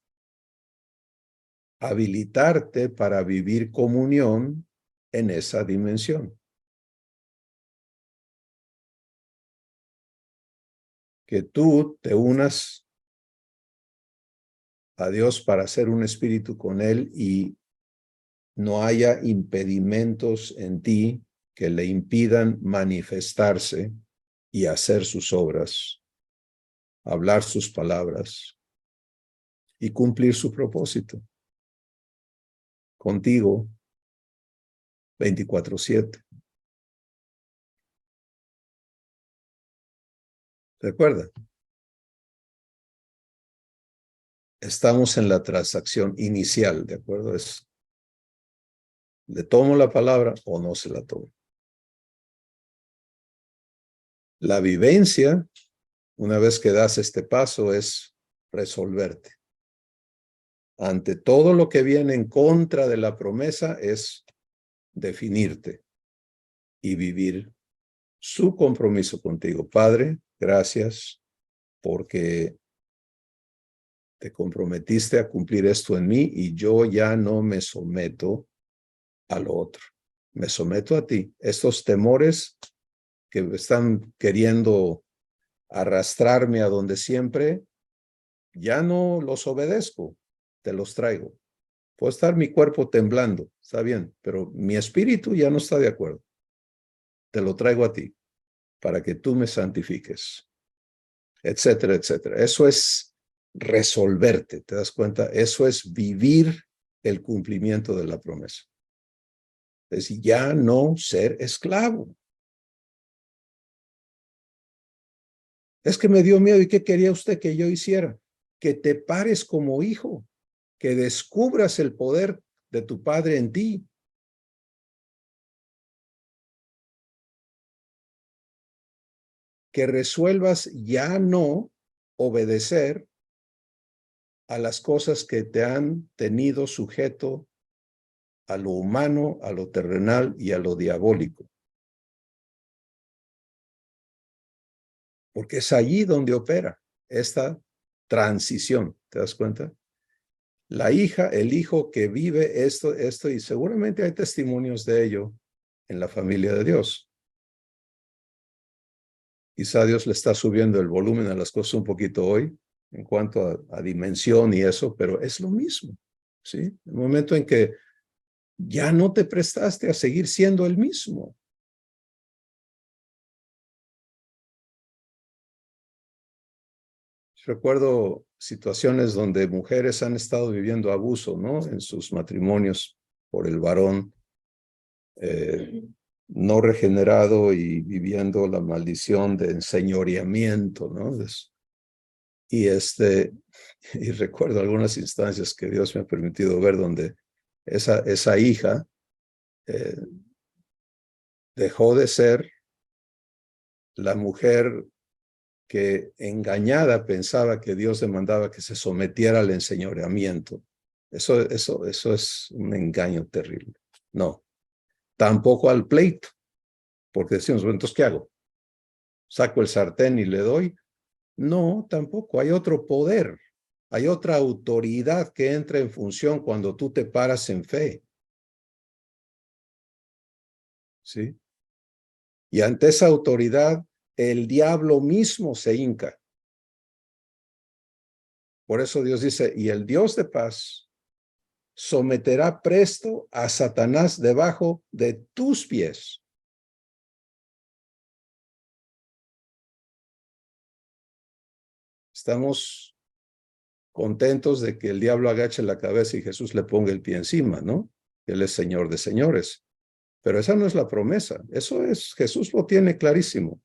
S1: habilitarte para vivir comunión en esa dimensión? Que tú te unas a Dios para ser un espíritu con Él y no haya impedimentos en ti que le impidan manifestarse y hacer sus obras, hablar sus palabras y cumplir su propósito contigo 24/7. Recuerda, estamos en la transacción inicial, ¿de acuerdo? ¿Le tomo la palabra o no se la tomo? La vivencia, una vez que das este paso, es resolverte. Ante todo lo que viene en contra de la promesa es definirte y vivir su compromiso contigo. Padre, gracias porque te comprometiste a cumplir esto en mí y yo ya no me someto a lo otro. Me someto a ti. Estos temores que están queriendo arrastrarme a donde siempre, ya no los obedezco, te los traigo. Puede estar mi cuerpo temblando, está bien, pero mi espíritu ya no está de acuerdo. Te lo traigo a ti para que tú me santifiques, etcétera, etcétera. Eso es resolverte, ¿te das cuenta? Eso es vivir el cumplimiento de la promesa. Es ya no ser esclavo. Es que me dio miedo. ¿Y qué quería usted que yo hiciera? Que te pares como hijo, que descubras el poder de tu padre en ti. Que resuelvas ya no obedecer a las cosas que te han tenido sujeto a lo humano, a lo terrenal y a lo diabólico. Porque es allí donde opera esta transición, ¿te das cuenta? La hija, el hijo que vive esto, y seguramente hay testimonios de ello en la familia de Dios. Quizá Dios le está subiendo el volumen a las cosas un poquito hoy en cuanto a dimensión y eso, pero es lo mismo, ¿sí? El momento en que ya no te prestaste a seguir siendo el mismo. Recuerdo situaciones donde mujeres han estado viviendo abuso, ¿no? En sus matrimonios por el varón no regenerado y viviendo la maldición de enseñoreamiento, ¿no? Y y recuerdo algunas instancias que Dios me ha permitido ver donde esa hija eh, dejó de ser la mujer que engañada pensaba que Dios demandaba que se sometiera al enseñoreamiento. Eso es un engaño terrible. No, tampoco al pleito, porque decimos, bueno, entonces, ¿qué hago? ¿Saco el sartén y le doy? No, tampoco. Hay otro poder, hay otra autoridad que entra en función cuando tú te paras en fe. ¿Sí? Y ante esa autoridad, el diablo mismo se hinca. Por eso Dios dice, y el Dios de paz someterá presto a Satanás debajo de tus pies. Estamos contentos de que el diablo agache la cabeza y Jesús le ponga el pie encima, ¿no? Él es Señor de señores. Pero esa no es la promesa. Eso es, Jesús lo tiene clarísimo.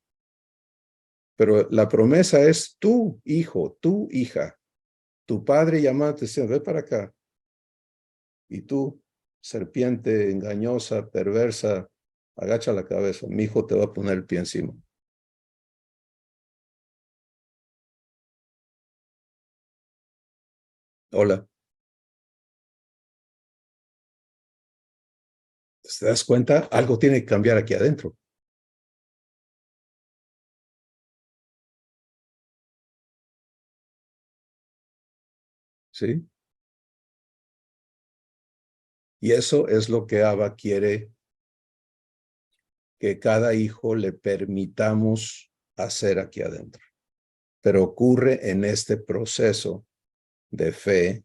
S1: Pero la promesa es tu hijo, tu hija. Tu padre llamado te dice, ve para acá. Y tú, serpiente engañosa, perversa, agacha la cabeza. Mi hijo te va a poner el pie encima. Hola. ¿Te das cuenta? Algo tiene que cambiar aquí adentro. ¿Sí? Y eso es lo que Abba quiere que cada hijo le permitamos hacer aquí adentro. Pero ocurre en este proceso de fe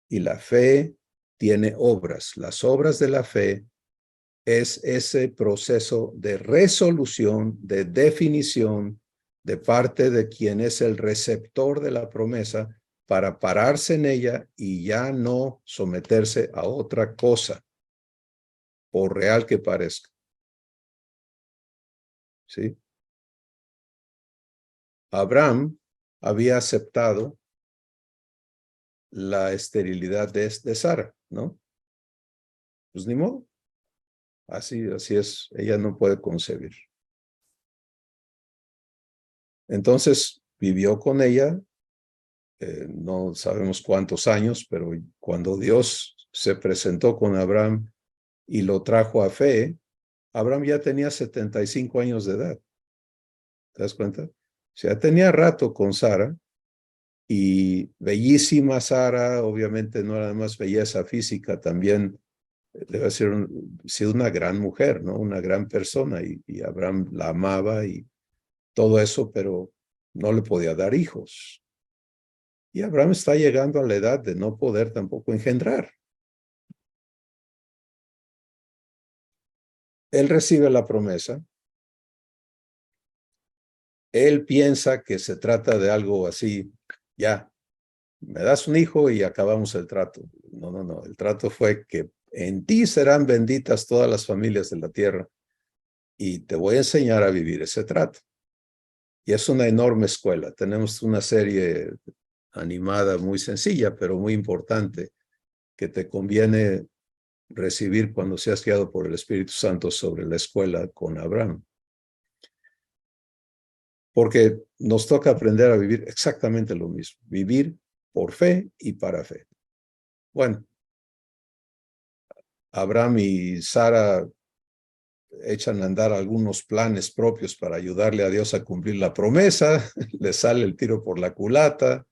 S1: y la fe tiene obras. Las obras de la fe es ese proceso de resolución, de definición de parte de quien es el receptor de la promesa para pararse en ella y ya no someterse a otra cosa, por real que parezca. ¿Sí? Abraham había aceptado la esterilidad de Sara, ¿no? Pues ni modo. Así es. Ella no puede concebir. Entonces vivió con ella, no sabemos cuántos años, pero cuando Dios se presentó con Abraham y lo trajo a fe, Abraham ya tenía 75 años de edad. ¿Te das cuenta? O sea, tenía rato con Sara y bellísima Sara, obviamente no era más belleza física, también debe ser sido una gran mujer, ¿no? Una gran persona y Abraham la amaba y todo eso, pero no le podía dar hijos. Y Abraham está llegando a la edad de no poder tampoco engendrar. Él recibe la promesa. Él piensa que se trata de algo así, ya, me das un hijo y acabamos el trato. No. El trato fue que en ti serán benditas todas las familias de la tierra y te voy a enseñar a vivir ese trato. Y es una enorme escuela. Tenemos una serie animada muy sencilla, pero muy importante, que te conviene recibir cuando seas guiado por el Espíritu Santo sobre la escuela con Abraham. Porque nos toca aprender a vivir exactamente lo mismo, vivir por fe y para fe. Bueno, Abraham y Sara echan a andar algunos planes propios para ayudarle a Dios a cumplir la promesa, le sale el tiro por la culata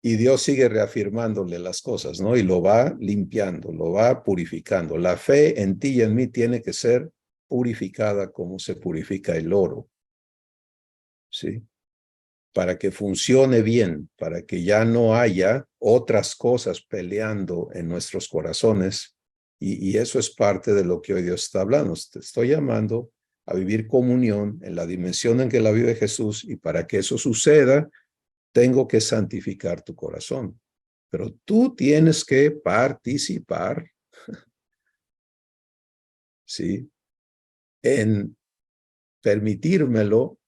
S1: y Dios sigue reafirmándole las cosas, ¿no? Y lo va limpiando, lo va purificando. La fe en ti y en mí tiene que ser purificada como se purifica el oro, ¿sí? Para que funcione bien, para que ya no haya otras cosas peleando en nuestros corazones. Y eso es parte de lo que hoy Dios está hablando. Te estoy llamando a vivir comunión en la dimensión en que la vive Jesús y para que eso suceda, tengo que santificar tu corazón. Pero tú tienes que participar, ¿sí? En permitírmelo.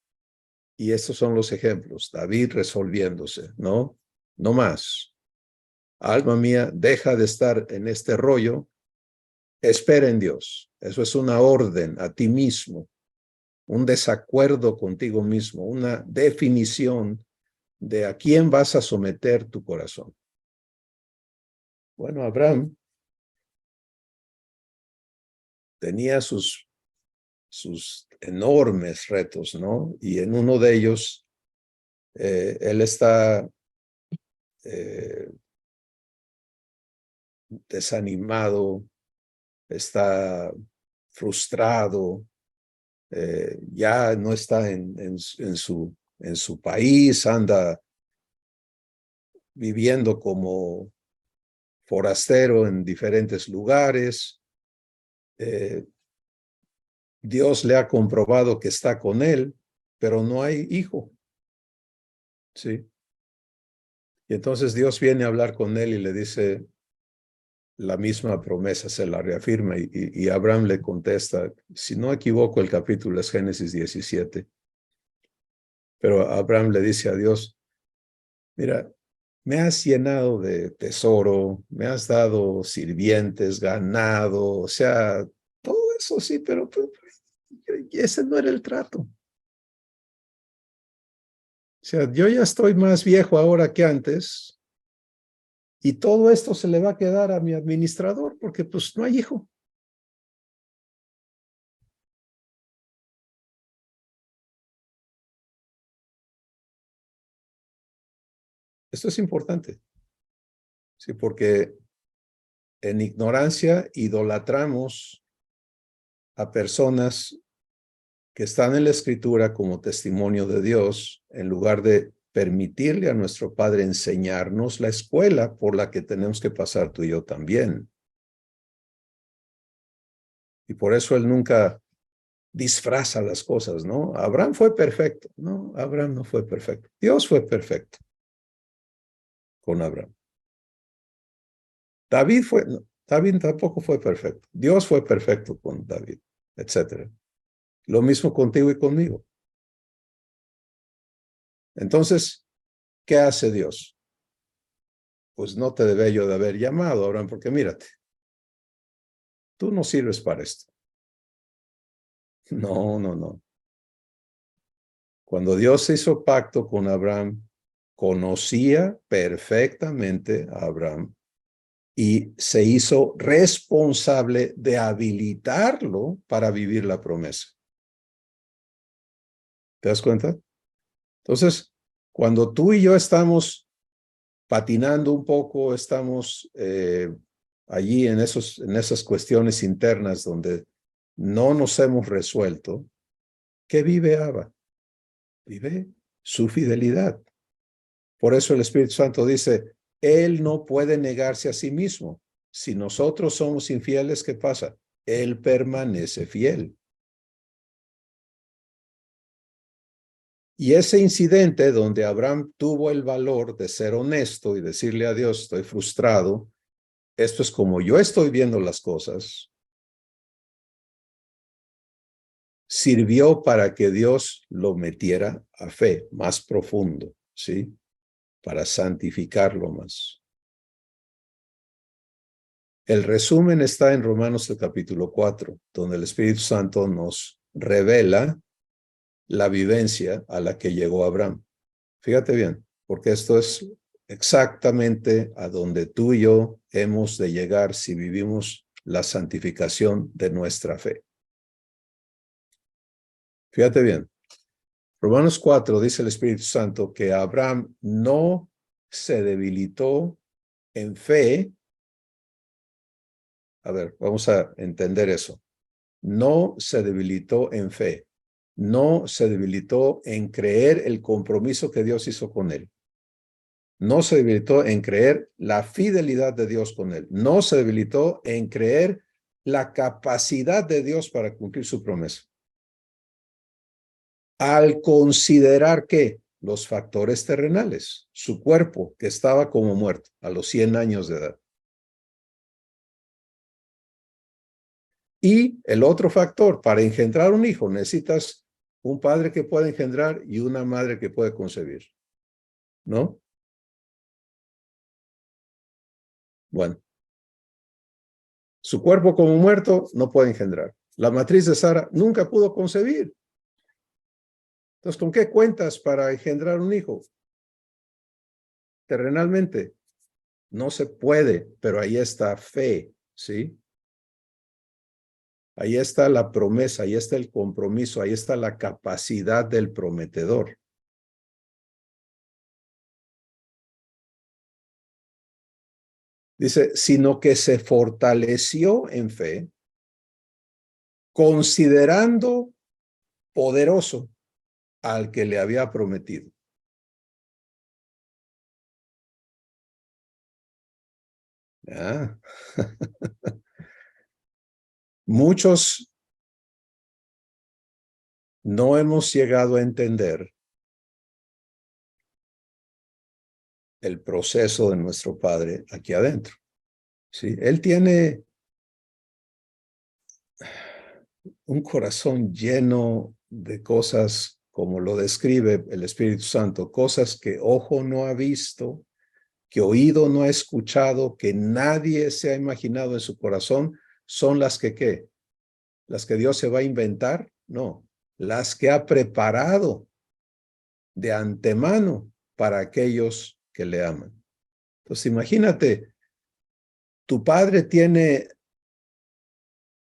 S1: Y estos son los ejemplos. David resolviéndose, ¿no? No más. Alma mía, deja de estar en este rollo, espera en Dios. Eso es una orden a ti mismo, un desacuerdo contigo mismo, una definición de a quién vas a someter tu corazón. Bueno, Abraham tenía sus enormes retos, ¿no? Y en uno de ellos, él está desanimado, está frustrado, ya no está en su país, anda viviendo como forastero en diferentes lugares. Dios le ha comprobado que está con él, pero no hay hijo. ¿Sí? Y entonces Dios viene a hablar con él y le dice la misma promesa, se la reafirma y Abraham le contesta, si no equivoco el capítulo es Génesis 17, pero Abraham le dice a Dios, mira, me has llenado de tesoro, me has dado sirvientes, ganado, o sea, todo eso sí, pero ese no era el trato. O sea, yo ya estoy más viejo ahora que antes y todo esto se le va a quedar a mi administrador porque pues no hay hijo. Esto es importante, sí, porque en ignorancia idolatramos a personas que están en la Escritura como testimonio de Dios, en lugar de permitirle a nuestro Padre enseñarnos la escuela por la que tenemos que pasar tú y yo también. Y por eso Él nunca disfraza las cosas, ¿no? Abraham fue perfecto, ¿no? Abraham no fue perfecto. Dios fue perfecto con Abraham. David tampoco fue perfecto. Dios fue perfecto con David, etcétera. Lo mismo contigo y conmigo. Entonces, ¿qué hace Dios? Pues no te debe yo de haber llamado, Abraham, porque mírate, tú no sirves para esto. No, no, no. Cuando Dios hizo pacto con Abraham, conocía perfectamente a Abraham y se hizo responsable de habilitarlo para vivir la promesa. ¿Te das cuenta? Entonces, cuando tú y yo estamos patinando un poco, estamos allí en esas cuestiones internas donde no nos hemos resuelto, ¿qué vive Abba? Vive su fidelidad. Por eso el Espíritu Santo dice, Él no puede negarse a sí mismo. Si nosotros somos infieles, ¿qué pasa? Él permanece fiel. Y ese incidente donde Abraham tuvo el valor de ser honesto y decirle a Dios, estoy frustrado, esto es como yo estoy viendo las cosas, sirvió para que Dios lo metiera a fe más profundo, ¿sí? Para santificarlo más. El resumen está en Romanos el capítulo 4, donde el Espíritu Santo nos revela la vivencia a la que llegó Abraham. Fíjate bien, porque esto es exactamente a donde tú y yo hemos de llegar si vivimos la santificación de nuestra fe. Fíjate bien, Romanos 4 dice el Espíritu Santo que Abraham no se debilitó en fe. A ver, vamos a entender eso. No se debilitó en fe. No se debilitó en creer el compromiso que Dios hizo con él. No se debilitó en creer la fidelidad de Dios con él. No se debilitó en creer la capacidad de Dios para cumplir su promesa. Al considerar que los factores terrenales, su cuerpo que estaba como muerto a los 100 años de edad. Y el otro factor, para engendrar un hijo necesitas un padre que pueda engendrar y una madre que puede concebir, ¿no? Bueno, su cuerpo como muerto no puede engendrar. La matriz de Sara nunca pudo concebir. Entonces, ¿con qué cuentas para engendrar un hijo? Terrenalmente, no se puede, pero ahí está fe, ¿sí? Ahí está la promesa, ahí está el compromiso, ahí está la capacidad del prometedor. Dice, sino que se fortaleció en fe, considerando poderoso al que le había prometido. Ah. Muchos no hemos llegado a entender el proceso de nuestro Padre aquí adentro. ¿Sí? Él tiene un corazón lleno de cosas, como lo describe el Espíritu Santo, cosas que ojo no ha visto, que oído no ha escuchado, que nadie se ha imaginado en su corazón, son las que, ¿qué? Las que Dios se va a inventar, no, las que ha preparado de antemano para aquellos que le aman. Entonces, imagínate, tu padre tiene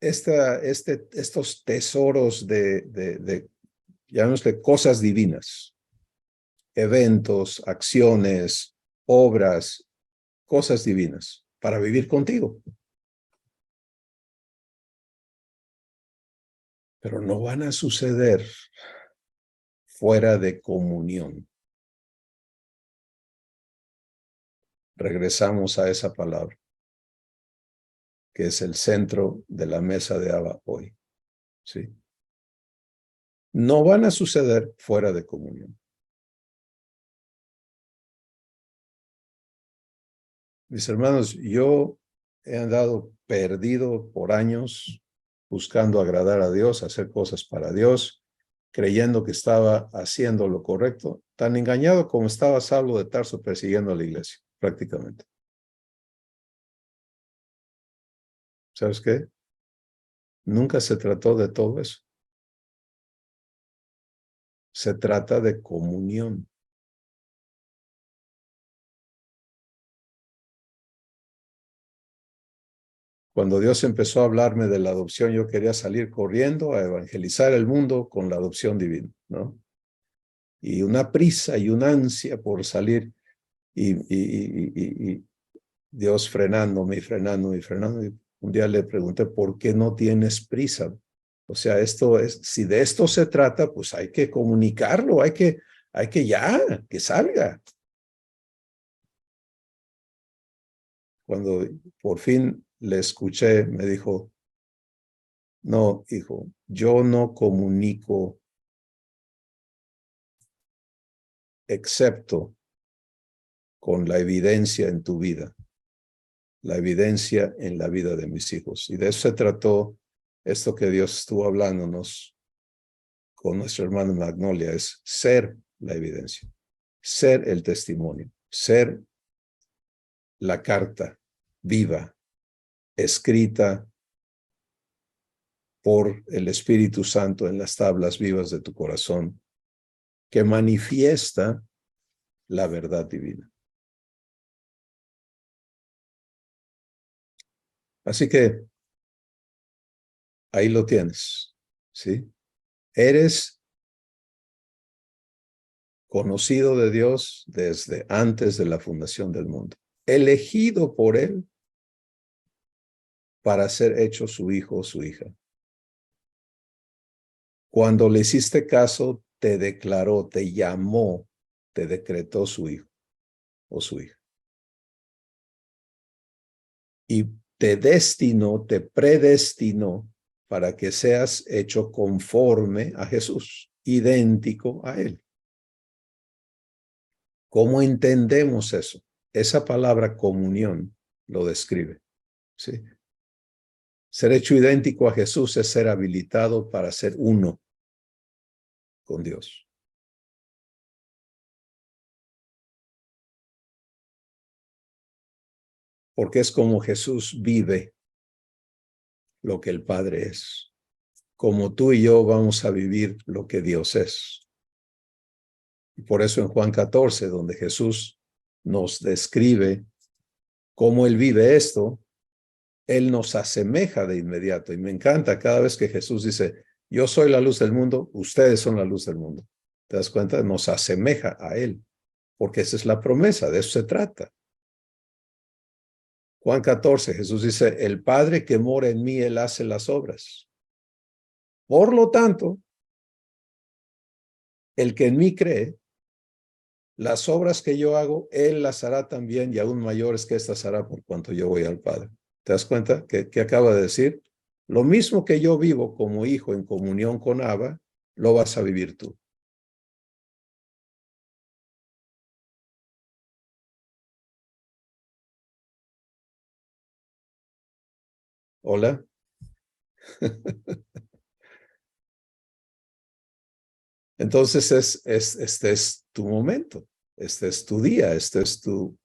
S1: estos tesoros llamémosle cosas divinas, eventos, acciones, obras, cosas divinas para vivir contigo. Pero no van a suceder fuera de comunión. Regresamos a esa palabra, que es el centro de la mesa de Abba hoy. ¿Sí? No van a suceder fuera de comunión. Mis hermanos, yo he andado perdido por años buscando agradar a Dios, hacer cosas para Dios, creyendo que estaba haciendo lo correcto, tan engañado como estaba Saulo de Tarso persiguiendo a la iglesia, prácticamente. ¿Sabes qué? Nunca se trató de todo eso. Se trata de comunión. Cuando Dios empezó a hablarme de la adopción, yo quería salir corriendo a evangelizar el mundo con la adopción divina, ¿no? Y una prisa y una ansia por salir y Dios frenándome y frenándome y frenándome. Y un día le pregunté, ¿por qué no tienes prisa? O sea, si de esto se trata, pues hay que comunicarlo, hay que que salga. Cuando por fin le escuché, me dijo, no, hijo, yo no comunico excepto con la evidencia en tu vida, la evidencia en la vida de mis hijos. Y de eso se trató esto que Dios estuvo hablándonos con nuestro hermano Magnolia, es ser la evidencia, ser el testimonio, ser la carta viva, escrita por el Espíritu Santo en las tablas vivas de tu corazón, que manifiesta la verdad divina. Así que ahí lo tienes, ¿sí? Eres conocido de Dios desde antes de la fundación del mundo, elegido por Él para ser hecho su hijo o su hija. Cuando le hiciste caso, te declaró, te llamó, te decretó su hijo o su hija. Y te destinó, te predestinó para que seas hecho conforme a Jesús, idéntico a Él. ¿Cómo entendemos eso? Esa palabra comunión lo describe, ¿sí? Ser hecho idéntico a Jesús es ser habilitado para ser uno con Dios. Porque es como Jesús vive lo que el Padre es. Como tú y yo vamos a vivir lo que Dios es. Y por eso en Juan 14, donde Jesús nos describe cómo Él vive esto, Él nos asemeja de inmediato. Y me encanta cada vez que Jesús dice, yo soy la luz del mundo, ustedes son la luz del mundo. ¿Te das cuenta? Nos asemeja a Él, porque esa es la promesa, de eso se trata. Juan 14, Jesús dice, el Padre que mora en mí, Él hace las obras. Por lo tanto, el que en mí cree, las obras que yo hago, Él las hará también y aún mayores que estas hará por cuanto yo voy al Padre. ¿Te das cuenta? ¿Qué acaba de decir? Lo mismo que yo vivo como hijo en comunión con Abba, lo vas a vivir tú. ¿Hola? Entonces este es tu momento, este es tu día, este es tu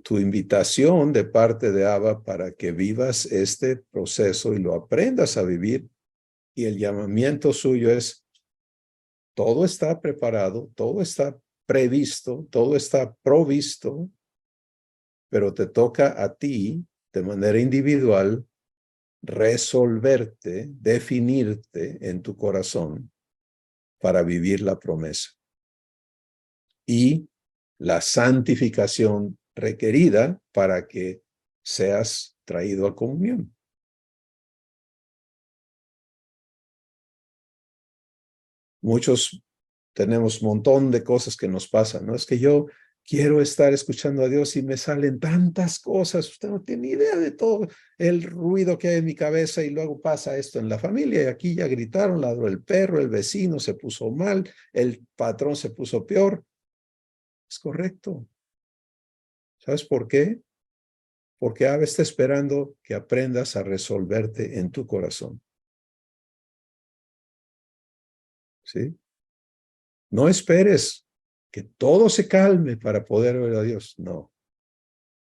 S1: invitación de parte de Abba para que vivas este proceso y lo aprendas a vivir. Y el llamamiento suyo es, todo está preparado, todo está previsto, todo está provisto, pero te toca a ti, de manera individual, resolverte, definirte en tu corazón para vivir la promesa. Y la santificación requerida para que seas traído a comunión. Muchos tenemos un montón de cosas que nos pasan, ¿no? Es que yo quiero estar escuchando a Dios y me salen tantas cosas, usted no tiene idea de todo el ruido que hay en mi cabeza y luego pasa esto en la familia y aquí ya gritaron, ladró el perro, el vecino se puso mal, el patrón se puso peor. Es correcto. ¿Sabes por qué? Porque Abba está esperando que aprendas a resolverte en tu corazón. ¿sí? No esperes que todo se calme para poder ver a Dios. No.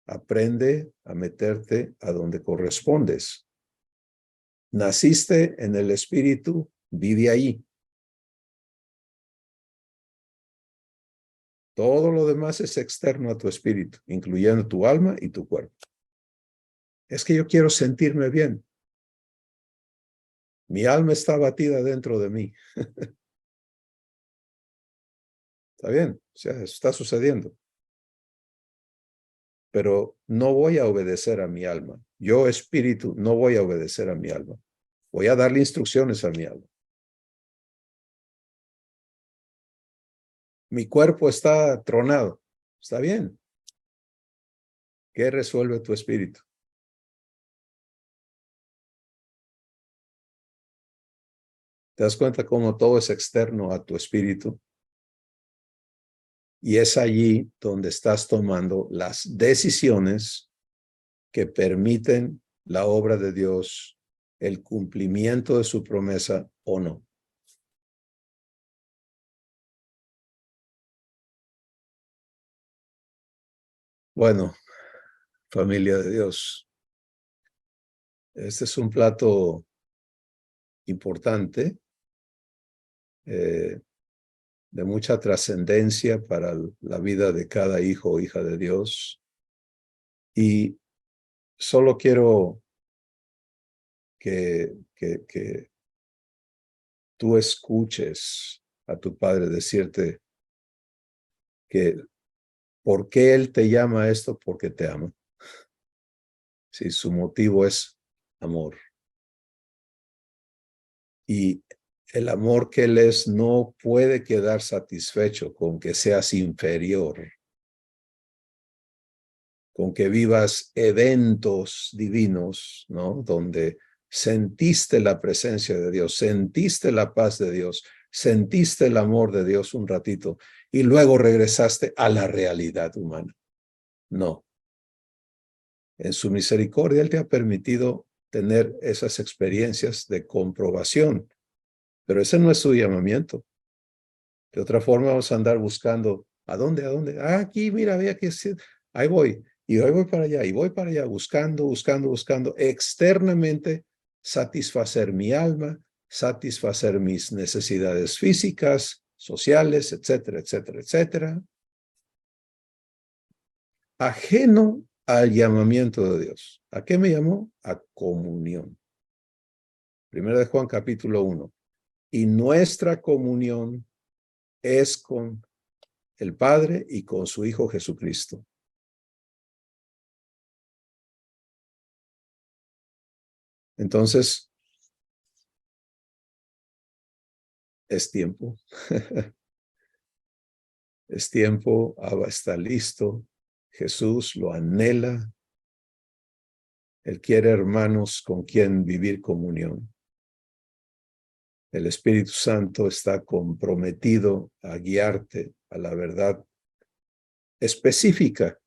S1: Aprende a meterte a donde correspondes. Naciste en el Espíritu, vive ahí. Todo lo demás es externo a tu espíritu, incluyendo tu alma y tu cuerpo. Es que yo quiero sentirme bien. Mi alma está batida dentro de mí. Está bien, o sea, está sucediendo. Pero no voy a obedecer a mi alma. Yo, espíritu, no voy a obedecer a mi alma. Voy a darle instrucciones a mi alma. Mi cuerpo está tronado. Está bien. ¿Qué resuelve tu espíritu? ¿Te das cuenta cómo todo es externo a tu espíritu? Y es allí donde estás tomando las decisiones que permiten la obra de Dios, el cumplimiento de su promesa o no. Bueno, familia de Dios, este es un plato importante, de mucha trascendencia para la vida de cada hijo o hija de Dios. Y solo quiero que tú escuches a tu padre decirte que ¿por qué él te llama a esto? Porque te ama. Si su motivo es amor. Y el amor que él es no puede quedar satisfecho con que seas inferior, con que vivas eventos divinos, ¿no? Donde sentiste la presencia de Dios, sentiste la paz de Dios, sentiste el amor de Dios un ratito y luego regresaste a la realidad humana. No. En su misericordia, Él te ha permitido tener esas experiencias de comprobación, pero ese no es su llamamiento. De otra forma, vamos a andar buscando, ¿a dónde? ¿A dónde? Ah, aquí, mira, ve aquí, ahí voy, y hoy voy para allá, y voy para allá, buscando, externamente satisfacer mi alma, satisfacer mis necesidades físicas, sociales, etcétera, etcétera, etcétera, ajeno al llamamiento de Dios. ¿A qué me llamó? A comunión. Primera de Juan, capítulo 1. Y nuestra comunión es con el Padre y con su Hijo Jesucristo. Entonces, es tiempo. Es tiempo, Abba está listo. Jesús lo anhela. Él quiere hermanos con quien vivir comunión. El Espíritu Santo está comprometido a guiarte a la verdad específica.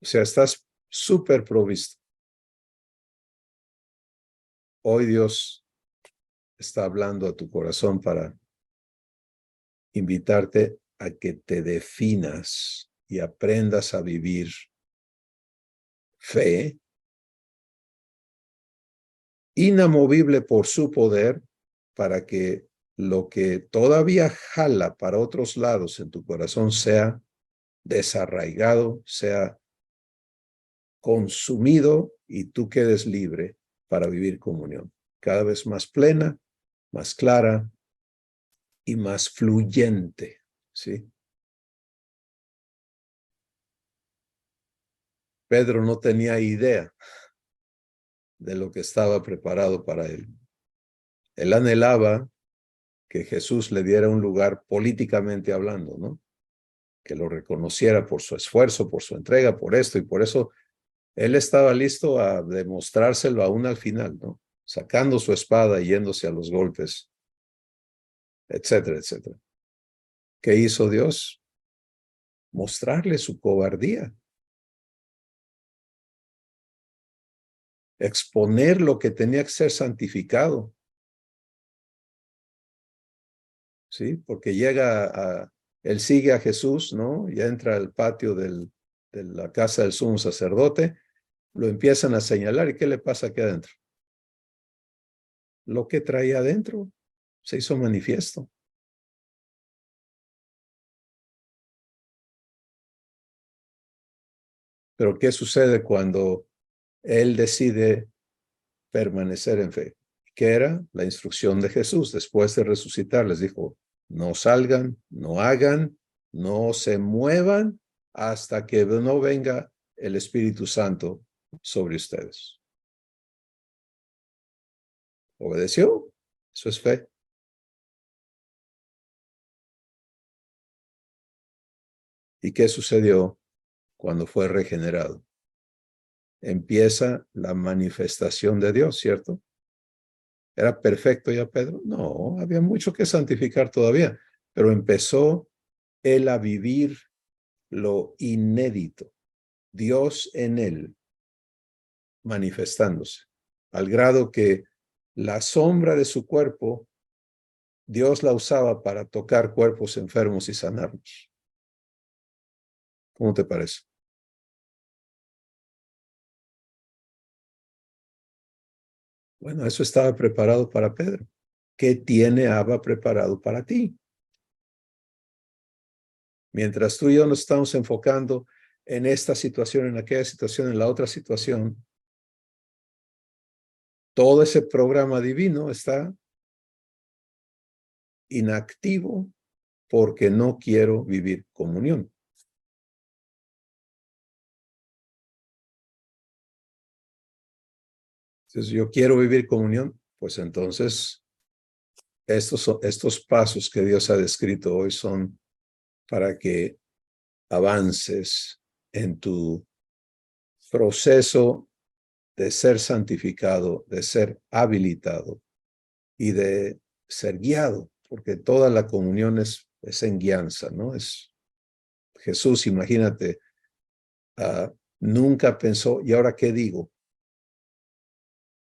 S1: O sea, estás súper provisto. Hoy Dios está hablando a tu corazón para invitarte a que te definas y aprendas a vivir fe, inamovible por su poder, para que lo que todavía jala para otros lados en tu corazón sea desarraigado, sea consumido y tú quedes libre para vivir comunión, cada vez más plena, más clara y más fluyente, ¿sí? Pedro no tenía idea de lo que estaba preparado para él. Él anhelaba que Jesús le diera un lugar políticamente hablando, ¿no? Que lo reconociera por su esfuerzo, por su entrega, por esto, y por eso él estaba listo a demostrárselo aún al final, ¿no? Sacando su espada y yéndose a los golpes, etcétera, etcétera. ¿Qué hizo Dios? Mostrarle su cobardía, exponer lo que tenía que ser santificado, ¿sí? Porque él sigue a Jesús, ¿no? Ya entra al patio de la casa del sumo sacerdote, lo empiezan a señalar, ¿y qué le pasa aquí adentro? Lo que traía adentro se hizo manifiesto. Pero ¿qué sucede cuando él decide permanecer en fe? ¿Qué era? La instrucción de Jesús después de resucitar. Les dijo, no salgan, no hagan, no se muevan hasta que no venga el Espíritu Santo sobre ustedes. ¿Obedeció? Eso es fe. ¿Y qué sucedió cuando fue regenerado? Empieza la manifestación de Dios, ¿cierto? ¿Era perfecto ya Pedro? No, había mucho que santificar todavía, pero empezó él a vivir lo inédito, Dios en él manifestándose, al grado que la sombra de su cuerpo, Dios la usaba para tocar cuerpos enfermos y sanarlos. ¿Cómo te parece? Bueno, eso estaba preparado para Pedro. ¿Qué tiene Abba preparado para ti? Mientras tú y yo nos estamos enfocando en esta situación, en aquella situación, en la otra situación, todo ese programa divino está inactivo porque no quiero vivir comunión. Entonces, yo quiero vivir comunión, pues entonces estos pasos que Dios ha descrito hoy son para que avances en tu proceso de ser santificado, de ser habilitado y de ser guiado, porque toda la comunión es en guianza, ¿no? Es Jesús, imagínate, nunca pensó, ¿y ahora qué digo?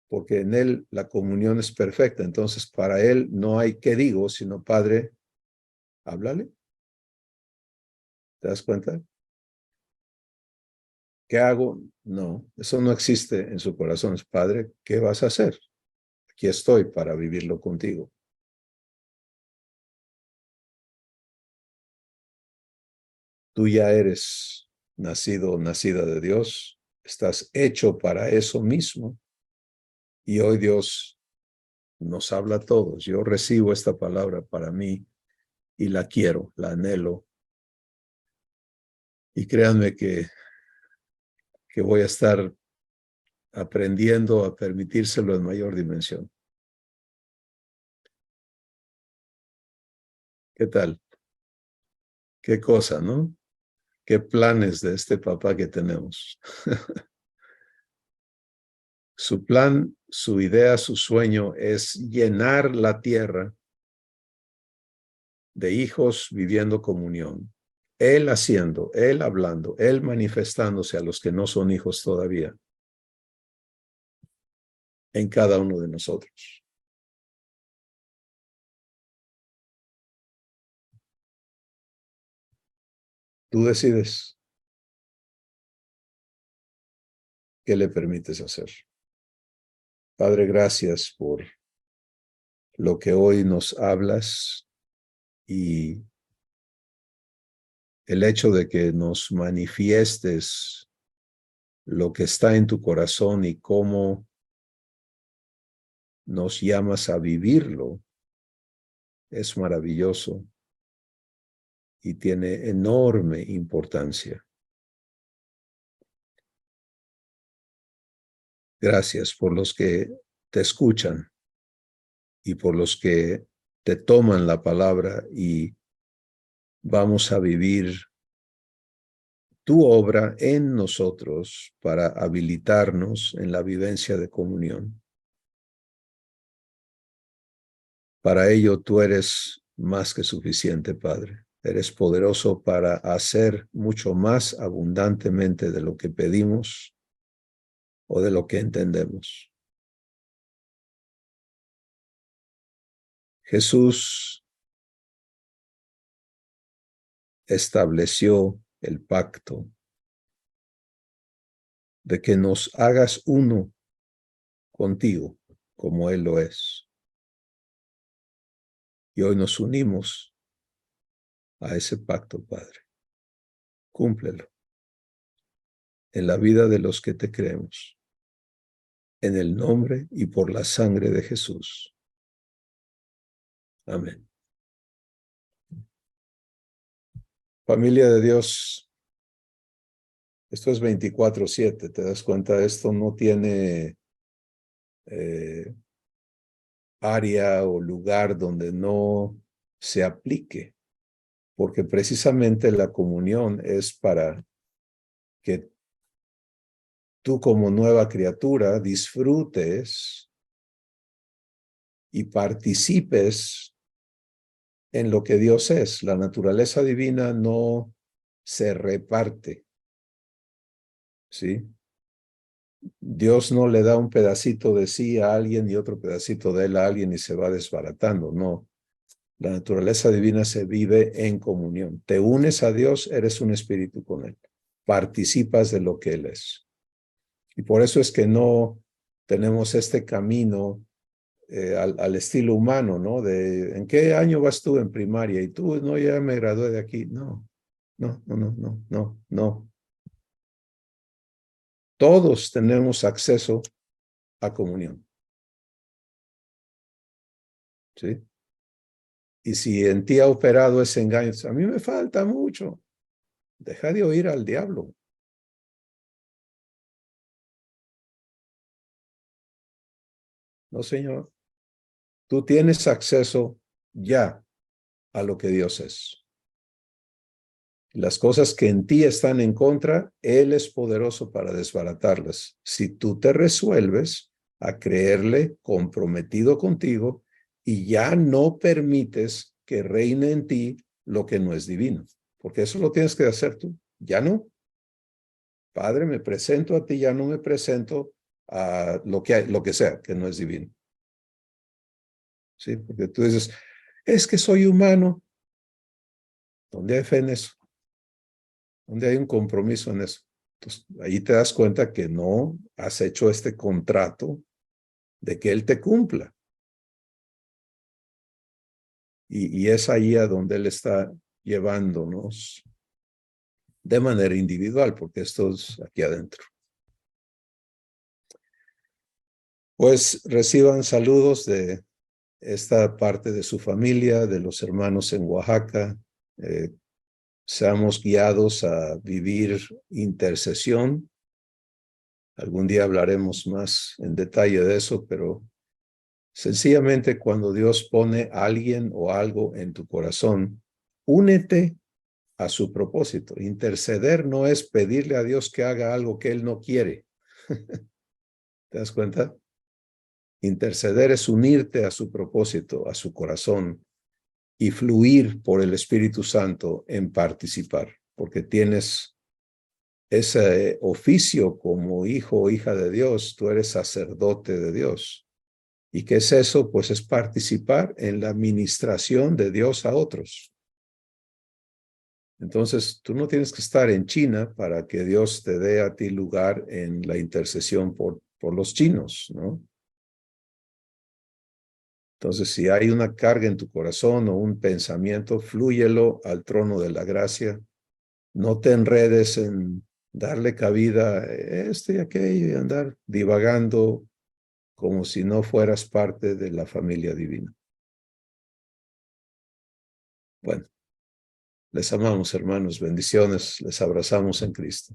S1: Porque en él la comunión es perfecta, entonces para él no hay qué digo, sino Padre, háblale, ¿te das cuenta? ¿Qué hago? No, eso no existe en su corazón. Es Padre, ¿qué vas a hacer? Aquí estoy para vivirlo contigo. Tú ya eres nacido o nacida de Dios, estás hecho para eso mismo. Y hoy Dios nos habla a todos. Yo recibo esta palabra para mí y la quiero, la anhelo. Y créanme que voy a estar aprendiendo a permitírselo en mayor dimensión. ¿Qué tal? ¿Qué cosa, no? ¿Qué planes de este papá que tenemos? Su plan, su idea, su sueño es llenar la tierra de hijos viviendo comunión. Él haciendo, Él hablando, Él manifestándose a los que no son hijos todavía en cada uno de nosotros. Tú decides qué le permites hacer. Padre, gracias por lo que hoy nos hablas y el hecho de que nos manifiestes lo que está en tu corazón y cómo nos llamas a vivirlo es maravilloso y tiene enorme importancia. Gracias por los que te escuchan y por los que te toman la palabra y vamos a vivir tu obra en nosotros para habilitarnos en la vivencia de comunión. Para ello tú eres más que suficiente, Padre. Eres poderoso para hacer mucho más abundantemente de lo que pedimos o de lo que entendemos. Jesús, estableció el pacto de que nos hagas uno contigo, como Él lo es. Y hoy nos unimos a ese pacto, Padre. Cúmplelo en la vida de los que te creemos, en el nombre y por la sangre de Jesús. Amén. Familia de Dios, esto es 24/7, ¿te das cuenta? Esto no tiene área o lugar donde no se aplique, porque precisamente la comunión es para que tú como nueva criatura disfrutes y participes en lo que Dios es. La naturaleza divina no se reparte, ¿sí? Dios no le da un pedacito de sí a alguien y otro pedacito de él a alguien y se va desbaratando, no. La naturaleza divina se vive en comunión. Te unes a Dios, eres un espíritu con Él. Participas de lo que Él es. Y por eso es que no tenemos este camino al estilo humano, ¿no? De, ¿en qué año vas tú en primaria? Y tú, no, ya me gradué de aquí. No, no, no, no, no, no, no. Todos tenemos acceso a comunión, ¿sí? Y si en ti ha operado ese engaño, a mí me falta mucho. Deja de oír al diablo. No, señor. Tú tienes acceso ya a lo que Dios es. Las cosas que en ti están en contra, Él es poderoso para desbaratarlas. Si tú te resuelves a creerle comprometido contigo y ya no permites que reine en ti lo que no es divino, porque eso lo tienes que hacer tú. Ya no. Padre, me presento a ti, ya no me presento a lo que sea, que no es divino. ¿Sí? Porque tú dices, es que soy humano. ¿Dónde hay fe en eso? ¿Dónde hay un compromiso en eso? Entonces, ahí te das cuenta que no has hecho este contrato de que Él te cumpla. Y es ahí a donde Él está llevándonos de manera individual, porque esto es aquí adentro. Pues reciban saludos de esta parte de su familia, de los hermanos en Oaxaca. Seamos guiados a vivir intercesión. Algún día hablaremos más en detalle de eso, pero sencillamente cuando Dios pone a alguien o algo en tu corazón, únete a su propósito. Interceder no es pedirle a Dios que haga algo que Él no quiere. ¿Te das cuenta? Interceder es unirte a su propósito, a su corazón y fluir por el Espíritu Santo en participar, porque tienes ese oficio como hijo o hija de Dios, tú eres sacerdote de Dios. ¿Y qué es eso? Pues es participar en la ministración de Dios a otros. Entonces, tú no tienes que estar en China para que Dios te dé a ti lugar en la intercesión por los chinos, ¿no? Entonces, si hay una carga en tu corazón o un pensamiento, flúyelo al trono de la gracia. No te enredes en darle cabida a esto y aquello y andar divagando como si no fueras parte de la familia divina. Bueno, les amamos, hermanos. Bendiciones. Les abrazamos en Cristo.